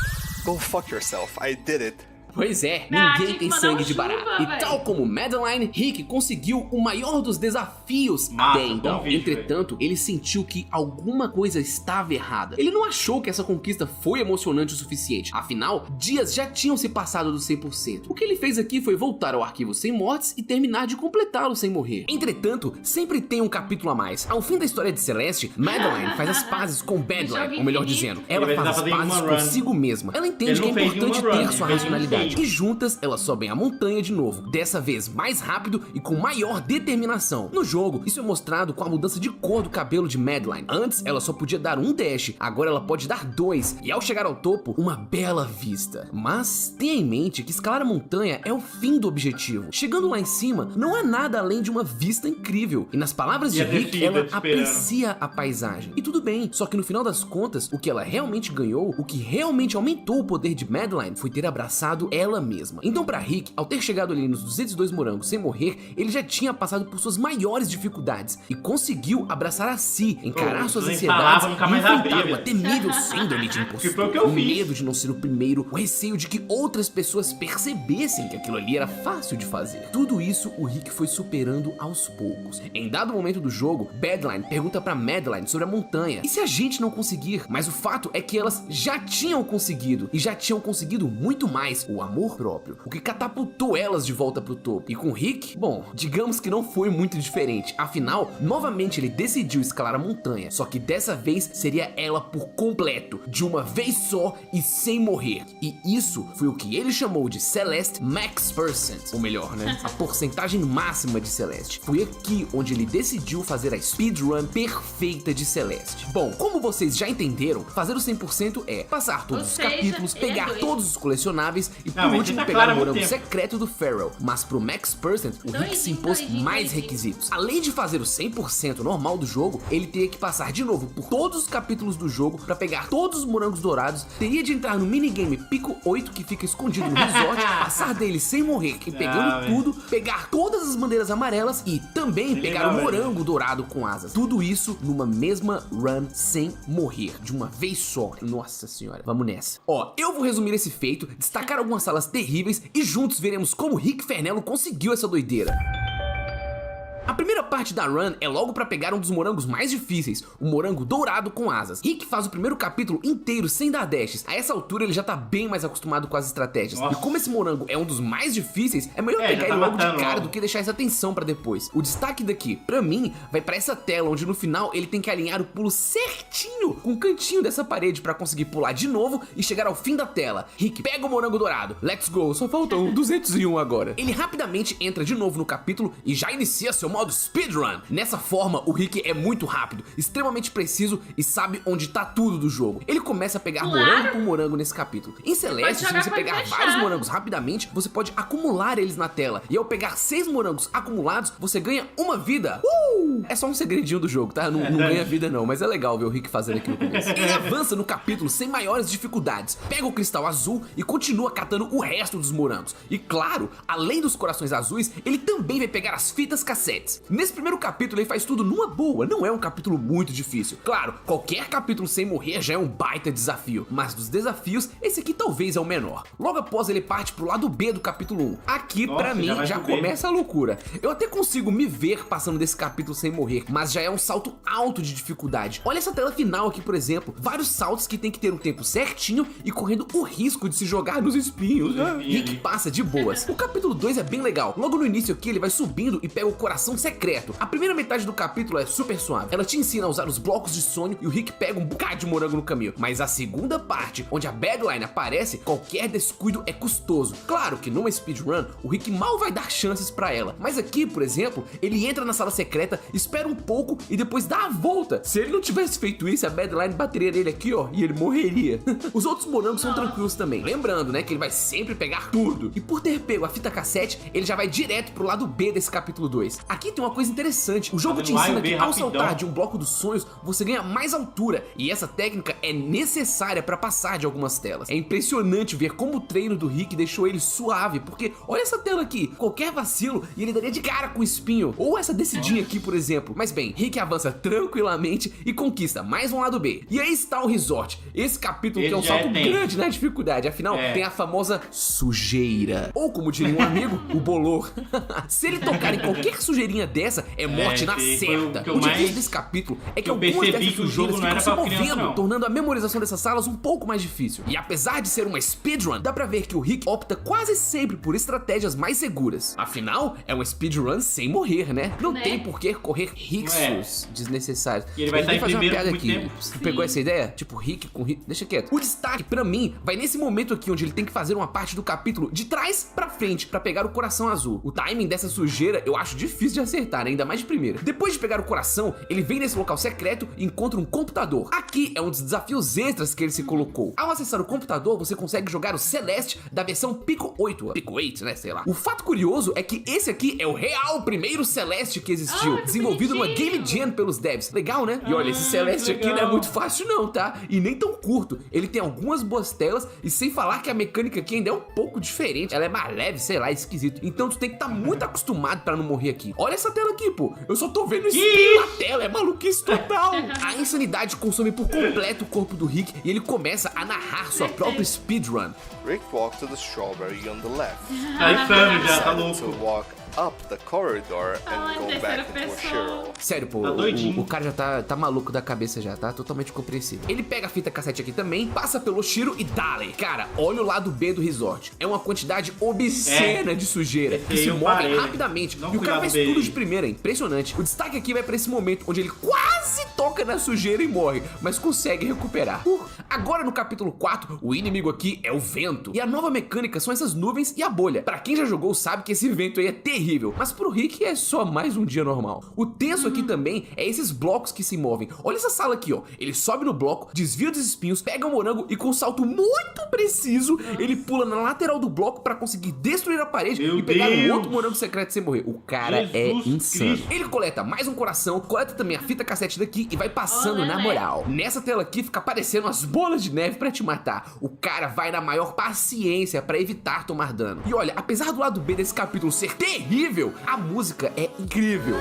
go fuck yourself. I did it. Pois é, ninguém tem sangue de barata. E tal como Madeline, Rick conseguiu o maior dos desafios até então. Entretanto, ele sentiu que alguma coisa estava errada. Ele não achou que essa conquista foi emocionante o suficiente. Afinal, dias já tinham se passado do 100%. O que ele fez aqui foi voltar ao arquivo sem mortes e terminar de completá-lo sem morrer. Entretanto, sempre tem um capítulo a mais. Ao fim da história de Celeste, Madeline faz as pazes com Badline, ou melhor dizendo, ela faz as pazes consigo mesma. Ela entende que é importante ter sua racionalidade. E juntas, elas sobem a montanha de novo, dessa vez mais rápido e com maior determinação. No jogo, isso é mostrado com a mudança de cor do cabelo de Madeline. Antes, ela só podia dar um dash, agora ela pode dar 2, e ao chegar ao topo, uma bela vista. Mas tenha em mente que escalar a montanha é o fim do objetivo. Chegando lá em cima, não é nada além de uma vista incrível. E nas palavras de Rick, ela aprecia a paisagem. E tudo bem, só que no final das contas, o que ela realmente ganhou, o que realmente aumentou o poder de Madeline, foi ter abraçado ela mesma. Então pra Rick, ao ter chegado ali nos 202 morangos sem morrer, ele já tinha passado por suas maiores dificuldades e conseguiu abraçar a si, encarar suas ansiedades e enfrentar uma temível síndrome de impostor, o medo de não ser o primeiro, o receio de que outras pessoas percebessem que aquilo ali era fácil de fazer. Tudo isso o Rick foi superando aos poucos. Em dado momento do jogo, Badline pergunta pra Madeline sobre a montanha, e se a gente não conseguir? Mas o fato é que elas já tinham conseguido, e já tinham conseguido muito mais, o amor próprio, o que catapultou elas de volta pro topo. E com Rick, bom, digamos que não foi muito diferente, afinal, novamente ele decidiu escalar a montanha, só que dessa vez seria ela por completo, de uma vez só e sem morrer. E isso foi o que ele chamou de Celeste Max Percent, ou melhor, né, a porcentagem máxima de Celeste. Foi aqui onde ele decidiu fazer a speedrun perfeita de Celeste. Bom, como vocês já entenderam, fazer o 100% é passar todos os capítulos, pegar todos os colecionáveis e por último pegar o morango secreto do Pharrell. Mas pro Max Percent, o Rick se impôs mais requisitos. Além de fazer o 100% normal do jogo, ele teria que passar de novo por todos os capítulos do jogo pra pegar todos os morangos dourados, teria de entrar no minigame Pico 8 que fica escondido no resort, passar dele sem morrer e pegando tudo, pegar todas as bandeiras amarelas e também pegar o morango dourado com asas. Tudo isso numa mesma run sem morrer, de uma vez só. Nossa senhora, vamos nessa. Ó, eu vou resumir esse feito, destacar algumas salas terríveis e juntos veremos como Rick Fernello conseguiu essa doideira. A primeira parte da run é logo pra pegar um dos morangos mais difíceis, o morango dourado com asas. Rick faz o primeiro capítulo inteiro sem dar dashes. A essa altura ele já tá bem mais acostumado com as estratégias. Nossa. E como esse morango é um dos mais difíceis, é melhor pegar ele logo de cara do que deixar essa tensão pra depois. O destaque daqui, pra mim, vai pra essa tela onde no final ele tem que alinhar o pulo certinho com o cantinho dessa parede pra conseguir pular de novo e chegar ao fim da tela. Rick pega o morango dourado, let's go, só faltam 201 agora. Ele rapidamente entra de novo no capítulo e já inicia seu modo speedrun. Nessa forma, o Rick é muito rápido, extremamente preciso e sabe onde tá tudo do jogo. Ele começa a pegar morango por morango nesse capítulo. Em Celeste, se você pegar vários morangos rapidamente, você pode acumular eles na tela. E ao pegar 6 morangos acumulados, você ganha uma vida. É só um segredinho do jogo, tá? Não ganha vida não, mas é legal ver o Rick fazendo aqui no começo. Ele avança no capítulo sem maiores dificuldades, pega o cristal azul e continua catando o resto dos morangos. E claro, além dos corações azuis, ele também vai pegar as fitas cassetes. Nesse primeiro capítulo ele faz tudo numa boa, não é um capítulo muito difícil. Claro, qualquer capítulo sem morrer já é um baita desafio, mas dos desafios, esse aqui talvez é o menor. Logo após ele parte pro lado B do capítulo 1. Aqui, pra mim, já começa a loucura. Eu até consigo me ver passando desse capítulo sem morrer, mas já é um salto alto de dificuldade. Olha essa tela final aqui, por exemplo. Vários saltos que tem que ter um tempo certinho e correndo o risco de se jogar nos espinhos. Rick passa de boas. O capítulo 2 é bem legal. Logo no início aqui, ele vai subindo e pega o coração secreto. A primeira metade do capítulo é super suave. Ela te ensina a usar os blocos de sonho e o Rick pega um bocado de morango no caminho. Mas a segunda parte, onde a Badline aparece, qualquer descuido é custoso. Claro que numa speedrun, o Rick mal vai dar chances pra ela. Mas aqui, por exemplo, ele entra na sala secreta, espera um pouco e depois dá a volta. Se ele não tivesse feito isso, a Badline bateria nele aqui, ó, e ele morreria. Os outros morangos são tranquilos também. Lembrando, né, que ele vai sempre pegar tudo. E por ter pego a fita cassete, ele já vai direto pro lado B desse capítulo 2. Aqui tem uma coisa interessante. O jogo te ensina que ao saltar de um bloco dos sonhos, você ganha mais altura. E essa técnica é necessária pra passar de algumas telas. É impressionante ver como o treino do Rick deixou ele suave, porque olha essa tela aqui. Qualquer vacilo e ele daria de cara com o espinho. Ou essa descidinha aqui, por exemplo. Mas bem, Rick avança tranquilamente e conquista mais um lado B. E aí está o resort. Esse capítulo que é um salto grande na dificuldade. Afinal, tem a famosa sujeira. Ou como diria um amigo, o bolor. Se ele tocar em qualquer sujeirinha dessa, é morte na certa. O difícil desse capítulo é que algumas dessas sujeiras ficam se movendo, tornando a memorização dessas salas um pouco mais difícil. E apesar de ser uma speedrun, dá pra ver que o Rick opta quase sempre por estratégias mais seguras. Afinal, é uma speedrun sem morrer, né? Não tem por que correr riscos desnecessários. E ele vai estar em fazer uma primeiro piada por muito aqui. tempo. Você pegou essa ideia? Tipo, Rick com Rick. Deixa quieto. O destaque, pra mim, vai nesse momento aqui onde ele tem que fazer uma parte do capítulo de trás pra frente pra pegar o coração azul. O timing dessa sujeira eu acho difícil de acertar, né? Ainda mais de primeira. Depois de pegar o coração, ele vem nesse local secreto e encontra um computador. Aqui é um dos desafios extras que ele se colocou. Ao acessar o computador, você consegue jogar o Celeste da versão Pico 8. Pico 8, né? Sei lá. O fato curioso é que esse aqui é o real primeiro Celeste que existiu, desenvolvido numa Game Jam pelos devs. Legal, né? E olha, esse Celeste aqui não é muito fácil não, tá? E nem tão curto. Ele tem algumas boas telas e sem falar que a mecânica aqui ainda é um pouco diferente. Ela é mais leve, sei lá, esquisito. Então tu tem que estar muito acostumado pra não morrer aqui. Olha essa tela aqui, pô. Eu só tô vendo espinho na tela. É maluquice total. A insanidade consome por completo o corpo do Rick e ele começa a narrar sua própria speedrun. Rick walked to the strawberry on the left. Tá insano já, tá Decided to louco. walk up the corridor and go back into a Cheryl. Sério, pô, Tá doidinho. o cara já tá maluco da cabeça já, tá totalmente compreensível. Ele pega a fita cassete aqui também, passa pelo Shiro e dale. Cara, olha o lado B do resort. É uma quantidade obscena de sujeira que se move rapidamente. E o cara faz tudo de primeira, é impressionante. O destaque aqui vai pra esse momento onde ele quase toca na sujeira e morre, mas consegue recuperar. Agora no capítulo 4, o inimigo aqui é o vento. E a nova mecânica são essas nuvens e a bolha. Pra quem já jogou sabe que esse vento aí é terrível, mas pro Rick é só mais um dia normal. O tenso aqui também é esses blocos que se movem. Olha essa sala aqui, ó. Ele sobe no bloco, desvia dos espinhos, pega o morango e com um salto muito preciso, ele pula na lateral do bloco pra conseguir destruir a parede e pegar um outro morango secreto sem morrer. O cara é insano. Ele coleta mais um coração, coleta também a fita cassete daqui e vai passando na moral. Nessa tela aqui fica aparecendo as bolas de neve pra te matar. O cara vai na maior paciência pra evitar tomar dano. E olha, apesar do lado B desse capítulo ser terrível, a música é incrível.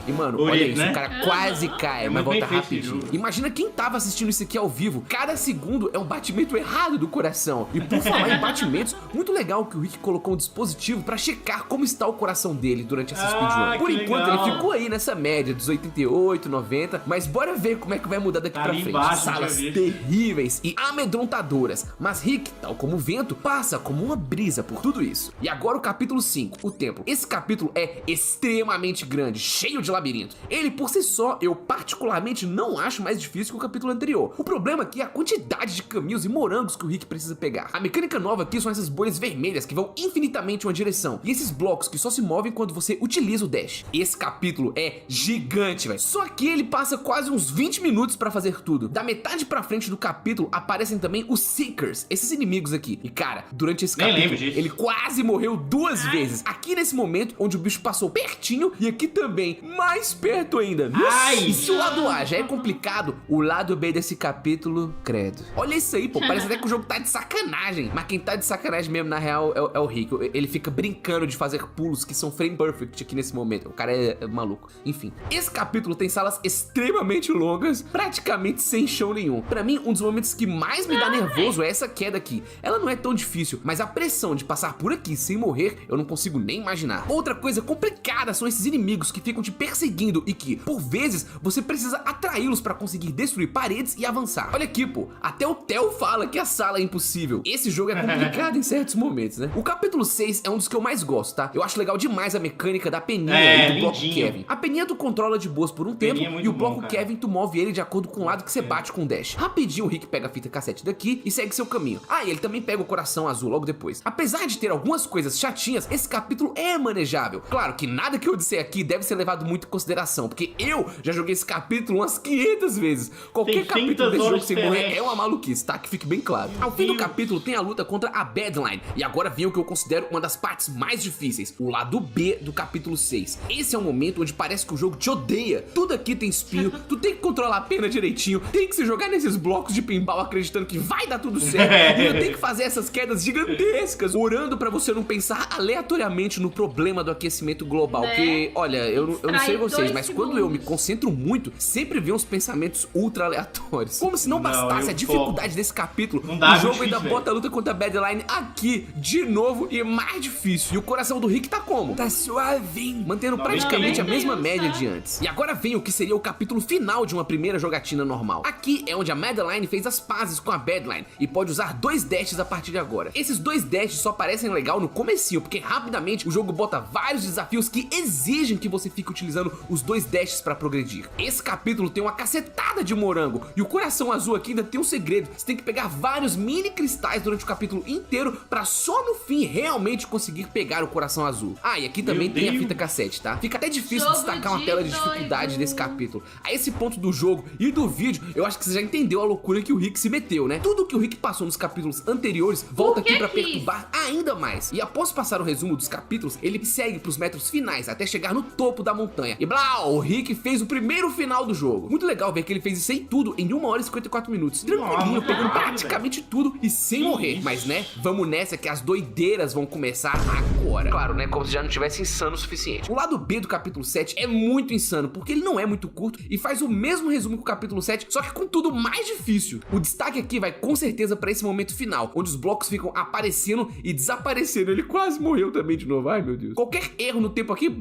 E mano, olha isso, né? o cara quase cai, mas muito volta bem feito esse rapidinho. jogo. Imagina quem tava assistindo isso aqui ao vivo. Cada segundo é um batimento errado do coração. E por falar em batimentos, muito legal que o Rick colocou um dispositivo pra checar como está o coração dele durante essa speedrun. Por enquanto legal. ele ficou aí nessa média dos 88, 90, mas bora ver como é que vai mudar daqui pra ali frente. embaixo, Salas já vi. terríveis e amedrontadoras, mas Rick, tal como o vento, passa como uma brisa por tudo isso. E agora o capítulo 5, o templo. Esse capítulo é extremamente grande, cheio de labirinto. Ele por si só, eu particularmente não acho mais difícil que o capítulo anterior. O problema aqui é a quantidade de caminhos e morangos que o Rick precisa pegar. A mecânica nova aqui são essas bolhas vermelhas que vão infinitamente em uma direção, e esses blocos que só se movem quando você utiliza o dash. Esse capítulo é gigante, velho. Só que ele passa quase uns 20 minutos pra fazer tudo. Da metade pra frente do capítulo aparecem também os Seekers, esses inimigos aqui. E cara, durante esse capítulo ele quase morreu 2 vezes. Aqui nesse momento onde o bicho passou pertinho e aqui também mais perto ainda. E se o lado A já é complicado, o lado B desse capítulo, credo. Olha isso aí, pô, parece até que o jogo tá de sacanagem. Mas quem tá de sacanagem mesmo na real é o Rick. Ele fica brincando de fazer pulos que são frame perfect aqui nesse momento. O cara é maluco. Enfim, esse capítulo tem salas extremamente longas, praticamente sem chão nenhum. Pra mim, um dos momentos que mais me dá nervoso é essa queda aqui. Ela não é tão difícil, mas a pressão de passar por aqui sem morrer, eu não consigo nem imaginar. Outra coisa complicada são esses inimigos que ficam te perseguindo e que, por vezes, você precisa atraí-los pra conseguir destruir paredes e avançar. Olha aqui, pô, até o Theo fala que a sala é impossível. Esse jogo é complicado em certos momentos, né? O capítulo 6 é um dos que eu mais gosto, tá? Eu acho legal demais a mecânica da peninha e do bloco Kevin. A peninha tu controla de boas por um tempo e o bloco Kevin tu move ele de acordo com o lado que você bate com o dash. Rapidinho o Rick pega a fita cassete daqui e segue seu caminho. E ele também pega o coração azul logo depois. Apesar de ter algumas coisas chatinhas, esse capítulo é manejável. Claro que nada que eu disser aqui deve ser levado muito em consideração, porque eu já joguei esse capítulo umas 500 vezes. Qualquer capítulo desse jogo sem morrer é uma maluquice, tá? Que fique bem claro. Ao fim do capítulo tem a luta contra a Badline. E agora vem o que eu considero uma das partes mais difíceis, o lado B do capítulo 6. Esse é um momento onde parece que o jogo te odeia. Tudo aqui tem espinho, tu tem que controlar a pena direitinho, tem que se jogar nesses blocos de pinball acreditando que vai dar tudo certo. E eu tenho que fazer essas quedas gigantescas, orando pra você não pensar aleatoriamente no problema do aquecimento global. Que, olha, eu não sei vocês, mas quando eu me concentro muito, sempre vem uns pensamentos ultra aleatórios. Como se não bastasse a dificuldade desse capítulo, o jogo ainda bota a luta contra a Badline aqui, de novo, e mais difícil. E o coração do Rick tá como? Tá suavinho, mantendo praticamente a mesma média de antes. E agora vem o que seria o capítulo final de uma primeira jogatina normal. Aqui é onde a Madeline fez as pazes com a Badline e pode usar 2 dashes a partir de agora. Esses 2 dashes só parecem legal no comecinho, porque rapidamente o jogo bota vários desafios que exigem que você fique utilizando os 2 dashes pra progredir. Esse capítulo tem uma cacetada de morango e o coração azul aqui ainda tem um segredo. Você tem que pegar vários mini cristais durante o capítulo inteiro pra só no fim realmente conseguir pegar o coração azul. E aqui também tem a fita cassete, tá? Fica até difícil destacar uma tela de dificuldade desse capítulo. A esse ponto do jogo e do vídeo, eu acho que você já entendeu a loucura que o Rick se meteu, né? Tudo que o Rick passou nos capítulos anteriores volta aqui pra perturbar ainda mais. E após passar o resumo dos capítulos, ele segue pros metros finais até chegar no topo da montanha. E o Rick fez o primeiro final do jogo. Muito legal ver que ele fez isso em tudo em 1 hora e 54 minutos. Tranquilinho, pegando praticamente tudo e sem morrer. Mas né, vamos nessa que as doideiras vão começar agora. Claro, né, como se já não tivesse insano o suficiente. O lado B do capítulo 7 é muito insano, porque ele não é muito curto e faz o mesmo resumo que o capítulo 7, só que com tudo mais difícil. O destaque aqui vai com certeza pra esse momento final, onde os blocos ficam aparecendo e desaparecendo. Ele quase morreu também de novo, ai meu Deus. Qualquer erro no tempo aqui,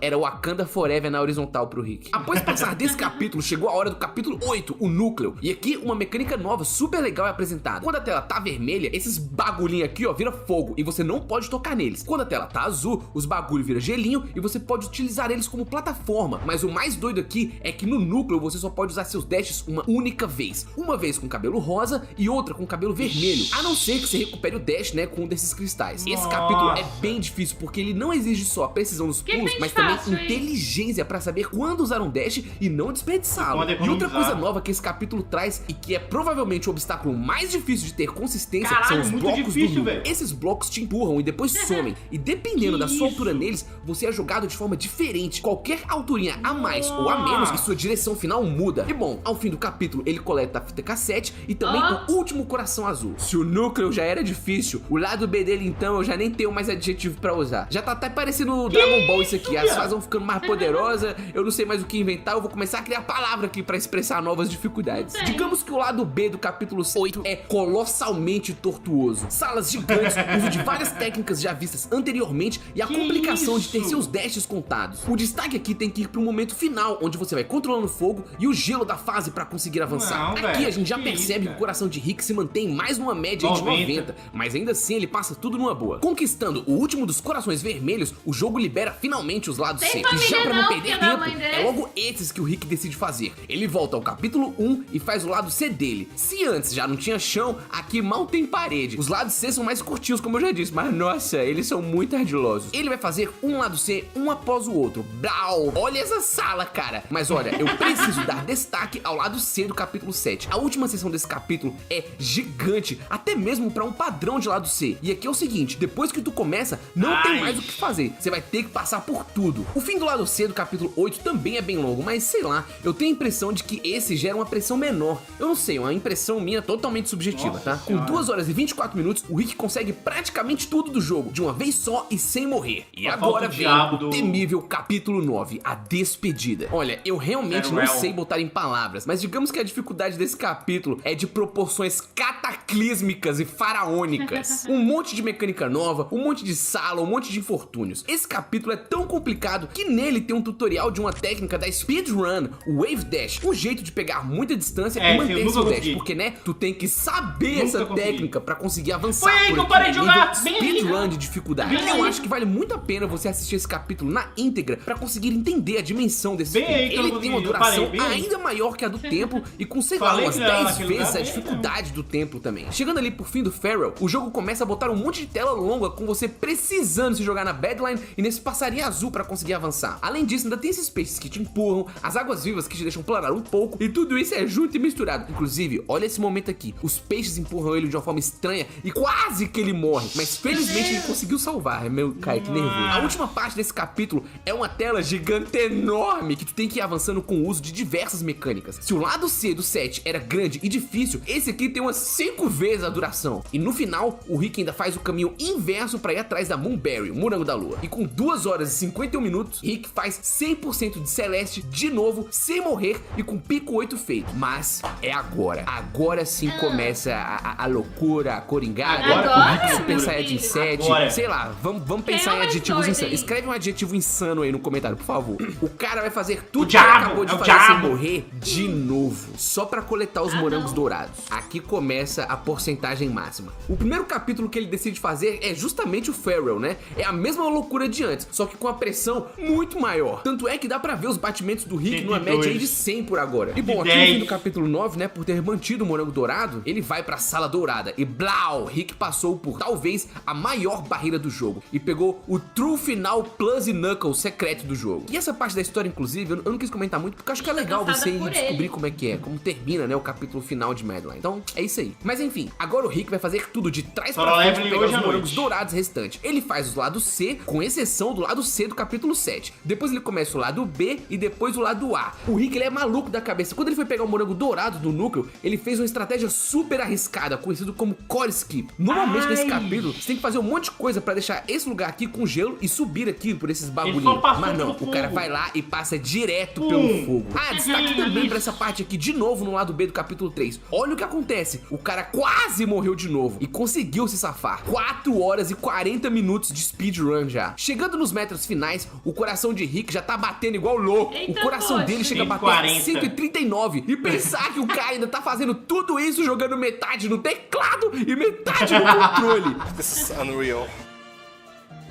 era Wakanda Forever na horizontal pro Rick. Após passar desse capítulo, chegou a hora do capítulo 8, o núcleo. E aqui uma mecânica nova, super legal é apresentada. Quando a tela tá vermelha, esses bagulhinhos aqui, ó, vira fogo e você não pode tocar neles. Quando a tela tá azul, os bagulhos viram gelinho e você pode utilizar eles como plataforma. Mas o mais doido aqui é que no núcleo você só pode usar seus dashes uma única vez. Uma vez com cabelo rosa e outra com cabelo vermelho. A não ser que você recupere o dash, né, com um desses cristais. Esse capítulo é bem difícil porque ele não exige só a precisão nos pulos, mas também inteligência pra saber quando usar um dash e não desperdiçá-lo. E outra coisa nova que esse capítulo traz e que é provavelmente o obstáculo mais difícil de ter consistência são os blocos do núcleo. Esses blocos te empurram e depois somem. E dependendo da sua altura neles, você é jogado de forma diferente. Qualquer alturinha a mais ou a menos e sua direção final muda. E bom, ao fim do capítulo ele coleta a fita cassete e também o último coração azul. Se o núcleo já era difícil, o lado B dele então eu já nem tenho mais adjetivo pra usar. Já tá até parecendo o Dragon Ball isso aqui. As fases vão ficando mais poderosas, eu não sei mais o que inventar, eu vou começar a criar palavra aqui pra expressar novas dificuldades. Digamos que o lado B do capítulo 8 é colossalmente tortuoso. Salas gigantes, uso de várias técnicas já vistas anteriormente e a complicação de ter seus dashes contados. O destaque aqui tem que ir pro momento final, onde você vai controlando o fogo e o gelo da fase pra conseguir avançar. Aqui a gente já percebe que o coração de Rick se mantém mais numa média de 90, mas ainda assim ele passa tudo numa boa. Conquistando o último dos corações vermelhos, o jogo libera finalmente os lados C. E já pra não perder filho da tempo, mãe dele. é logo esses que o Rick decide fazer. Ele volta ao capítulo 1 e faz o lado C dele. Se antes já não tinha chão, aqui mal tem parede. Os lados C são mais curtinhos, como eu já disse, mas nossa, eles são muito ardilosos. Ele vai fazer um lado C, um após o outro. Blau! Olha essa sala, cara. Mas olha, eu preciso dar destaque ao lado C do capítulo 7. A última sessão desse capítulo é gigante, até mesmo pra um padrão de lado C. E aqui é o seguinte, depois que tu começa, não tem mais o que fazer. Você vai ter que passar por tudo. O fim do lado C do capítulo 8 também é bem longo, mas sei lá, eu tenho a impressão de que esse gera uma pressão menor. Eu não sei, é uma impressão minha totalmente subjetiva, Nossa tá? senhora. Com 2 horas e 24 minutos, o Rick consegue praticamente tudo do jogo, de uma vez só e sem morrer. E Só agora falta o vem diabo o do- temível capítulo 9, a despedida. Olha, eu realmente não Farewell. sei botar em palavras, mas digamos que a dificuldade desse capítulo é de proporções cataclísmicas e faraônicas. Um monte de mecânica nova, um monte de sala, um monte de infortúnios. Esse capítulo é tão complicado que nele tem um tutorial de uma técnica da speedrun, o Wave Dash, um jeito de pegar muita distância É, e esse eu manter nunca seu dash, consegui. porque né, tu tem que saber Nunca essa consegui. técnica pra conseguir avançar. Foi aí por que eu aqui, parei de nível jogar, bem aí. speedrun de dificuldade. Bem Eu aí. acho que vale muito a pena você assistir esse capítulo na íntegra pra conseguir entender a dimensão desse Bem filme. aí que eu Ele não tem uma consegui, eu duração parei, bem aí. ainda maior que a do templo e com, sei lá, Falei umas que não era 10 naquele vezes lugar, a bem dificuldade do templo também. Chegando ali por fim do Farewell, o jogo começa a botar um monte de tela longa com você precisando se jogar na Badline e nesse passarinho azul pra conseguir avançar. Além disso, ainda tem esses peixes que te empurram, as águas vivas que te deixam planar um pouco e tudo isso é junto e misturado. Inclusive, olha esse momento aqui. Os peixes empurram ele de uma forma estranha e quase que ele morre, mas felizmente ele conseguiu salvar. É meu, cara, que nervoso. A última parte desse capítulo é uma tela gigante enorme que tu tem que ir avançando com o uso de diversas mecânicas. Se o lado C do 7 era grande e difícil, esse aqui tem umas 5 vezes a duração. E no final, o Rick ainda faz o caminho inverso pra ir atrás da Moonberry, o morango da lua. E com 2 horas e 51 minutos, Rick faz 100% de Celeste de novo, sem morrer e com pico 8 feito. Mas é agora. Agora sim começa a loucura, a coringada. Agora, o Rick Super meu Saiyajin filho. 7. Agora. Sei lá, vamos pensar em mais adjetivos doido insanos. aí. Escreve um adjetivo insano aí no comentário, por favor. O cara vai fazer tudo O que ele diabo, acabou de é o fazer sem diabo. morrer de novo. Só pra coletar os morangos dourados. Aqui começa a porcentagem máxima. O primeiro capítulo que ele decide fazer é justamente o Farewell, né? É a mesma loucura de antes, só que com a pressão muito maior. Tanto é que dá pra ver os batimentos do Rick numa 102. média aí de 100 por agora. E bom, aqui no 10. fim do capítulo 9, né, por ter mantido o morango dourado, ele vai pra sala dourada e blau, Rick passou por talvez a maior barreira do jogo e pegou o True Final Plus e Knuckles secreto do jogo. E essa parte da história, inclusive, eu não quis comentar muito porque eu acho que é legal cansada você ir por descobrir ele. como é que é, como termina, né, o capítulo final de Madeline. Então, é isso aí. Mas enfim, agora o Rick vai fazer tudo de trás Só pra frente leva pra ele pegar hoje os à morangos noite. dourados restantes. Ele faz os lados C, com exceção do lado C do capítulo 7. Depois ele começa o lado B e depois o lado A. O Rick, ele é maluco da cabeça. Quando ele foi pegar o morango dourado do núcleo, ele fez uma estratégia super arriscada, conhecido como core skip. Normalmente nesse Ai. capítulo, você tem que fazer um monte de coisa pra deixar esse lugar aqui com gelo e subir aqui por esses só bagulhinhos. passou Mas não, pelo o cara fogo. vai lá e passa direto pelo fogo. Ah, destaque também pra essa parte aqui de novo no lado B do capítulo 3. Olha o que acontece. O cara quase morreu de novo e conseguiu se safar. 4 horas e 40 minutos de speedrun já. Chegando nos metros finais, o coração de Rick já tá batendo igual louco. Eita, O coração poxa. dele chega a bater 140. 139. E pensar que o cara ainda tá fazendo tudo isso jogando metade no teclado e metade no controle. This is unreal.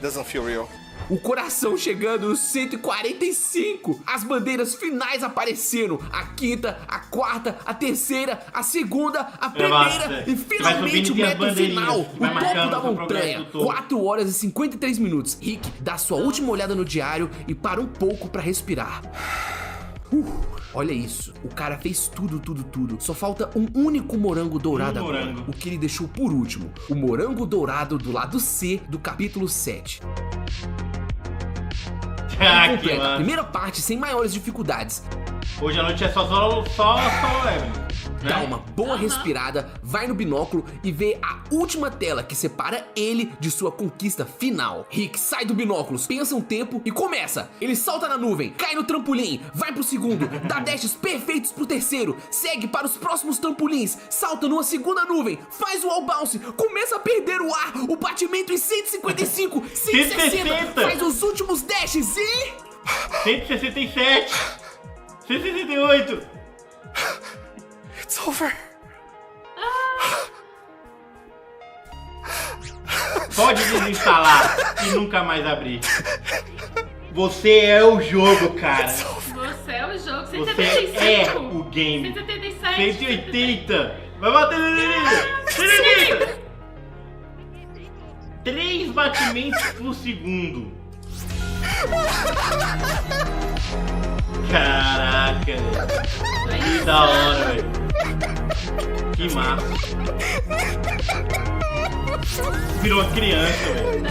Doesn't feel real. O coração chegando nos 145. As bandeiras finais apareceram. A quinta, a quarta, a terceira, a segunda, a primeira Nossa, e você vai finalmente subindo o e tem as metro bandeirinhas, final. vai O topo marcando da o seu progresso montanha. do topo. 4 horas e 53 minutos. Rick dá sua última olhada no diário e para um pouco pra respirar. Olha isso, o cara fez tudo. Só falta um único morango dourado agora. morango. O que ele deixou por último. O morango dourado do lado C do capítulo 7. Ah, que Completa a mano. primeira parte sem maiores dificuldades. Hoje à noite é só leve. Dá uma boa respirada, vai no binóculo e vê a última tela que separa ele de sua conquista final. Rick sai do binóculo, pensa um tempo e começa. Ele salta na nuvem, cai no trampolim, vai pro segundo, dá dashes perfeitos pro terceiro, segue para os próximos trampolins, salta numa segunda nuvem, faz o wall bounce, começa a perder o ar, o batimento em 155, 160, 160. faz os últimos dashes e... 167. 168. It's over. Pode desinstalar e nunca mais abrir. Você é o jogo, cara. Você é o jogo. Você 175. é o game. 177. 180. Vai bater, Nenê. 3 batimentos por segundo. Caraca, velho. Que da hora, velho. Que massa. Virou uma criança, velho.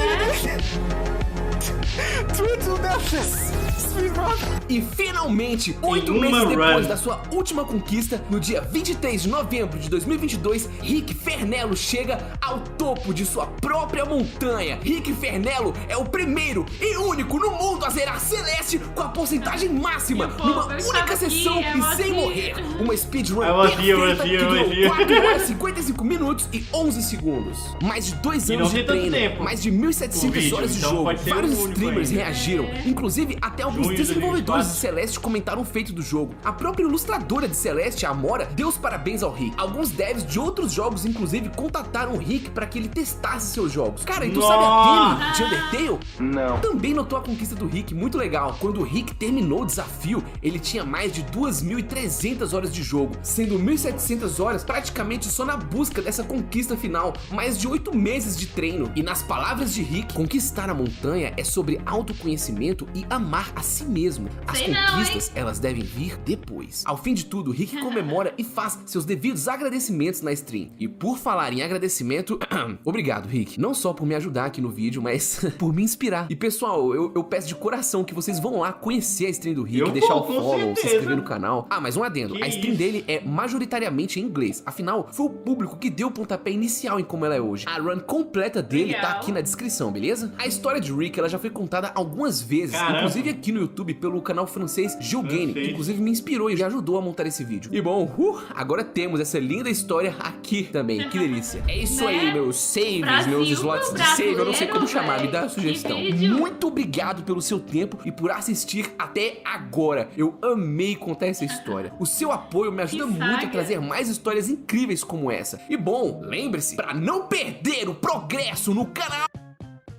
Triple Dashes! Speedrun! E finalmente, 8 uma meses depois run. da sua última conquista, no dia 23 de novembro de 2022, Rick Fernello chega ao topo de sua própria montanha. Rick Fernello é o primeiro e único no mundo a zerar Celeste com a porcentagem máxima, Meu numa povo, eu única estava sessão aqui, e eu sem aqui. morrer. Uma speedrun Eu aqui, perfeita que durou 4 aqui. horas, 55 minutos e 11 segundos. Mais de 2 E anos não de tem tanto treino, tempo mais de o 1.700 vídeo, horas de então jogo. pode ser Vários o único streamers ainda. reagiram, inclusive até alguns Junho de desenvolvedores 2024. de Celeste comentaram o feito do jogo. A própria ilustradora de Celeste, a Amora, deu os parabéns ao Rick. Alguns devs de outros jogos, inclusive, contataram o Rick para que ele testasse seus jogos. Cara, e tu sabe a Nossa! Demi de Undertale? Não. Também notou a conquista do Rick, muito legal. Quando o Rick terminou o desafio, ele tinha mais de 2.300 horas de jogo, sendo 1.700 horas praticamente só na busca dessa conquista final, mais de 8 meses de treino. E nas palavras de Rick, conquistar a montanha é sobre autoconhecimento e amar a si mesmo. As Sei não, conquistas, elas devem vir depois. Ao fim de tudo, Rick comemora e faz seus devidos agradecimentos na stream. E por falar em agradecimento, obrigado, Rick. Não só por me ajudar aqui no vídeo, mas por me inspirar. E pessoal, eu peço de coração que vocês vão lá conhecer a stream do Rick, Eu deixar vou, o com follow, se certeza. inscrever no canal. Ah, mas um adendo, Que a stream isso? dele é majoritariamente em inglês. Afinal, foi o público que deu o pontapé inicial em como ela é hoje. A run completa dele tá Legal. aqui na descrição, beleza? A história de Rick, ela já foi contada algumas vezes, Caramba. inclusive aqui no YouTube pelo canal francês Geogame, que Francês. inclusive me inspirou e me ajudou a montar esse vídeo. E bom, agora temos essa linda história aqui também, que delícia. É isso Né? aí, meus saves, Brasil meus slots pro de save, eu não sei como brasileiro, chamar, me dá a velho. sugestão. Que vídeo. Muito obrigado pelo seu tempo e por assistir até agora. Eu amei contar essa história. O seu apoio me ajuda Que muito a saga. trazer mais histórias incríveis como essa. E bom, lembre-se, para não perder o progresso no canal.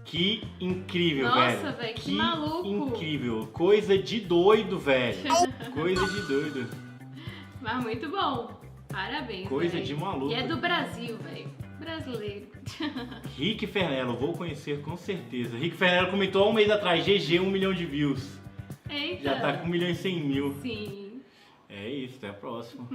Que incrível, Nossa, velho. velho, que maluco. Incrível. Coisa de doido, velho. Coisa de doido. Mas muito bom. Parabéns, Coisa velho. de maluco. E é do Brasil, velho. Brasileiro. Rick Fernello, vou conhecer com certeza. Rick Fernello comentou há um mês atrás, GG, 1 milhão de views. Eita. Já tá com 1 milhão e 100 mil. Sim. É isso, até a próxima.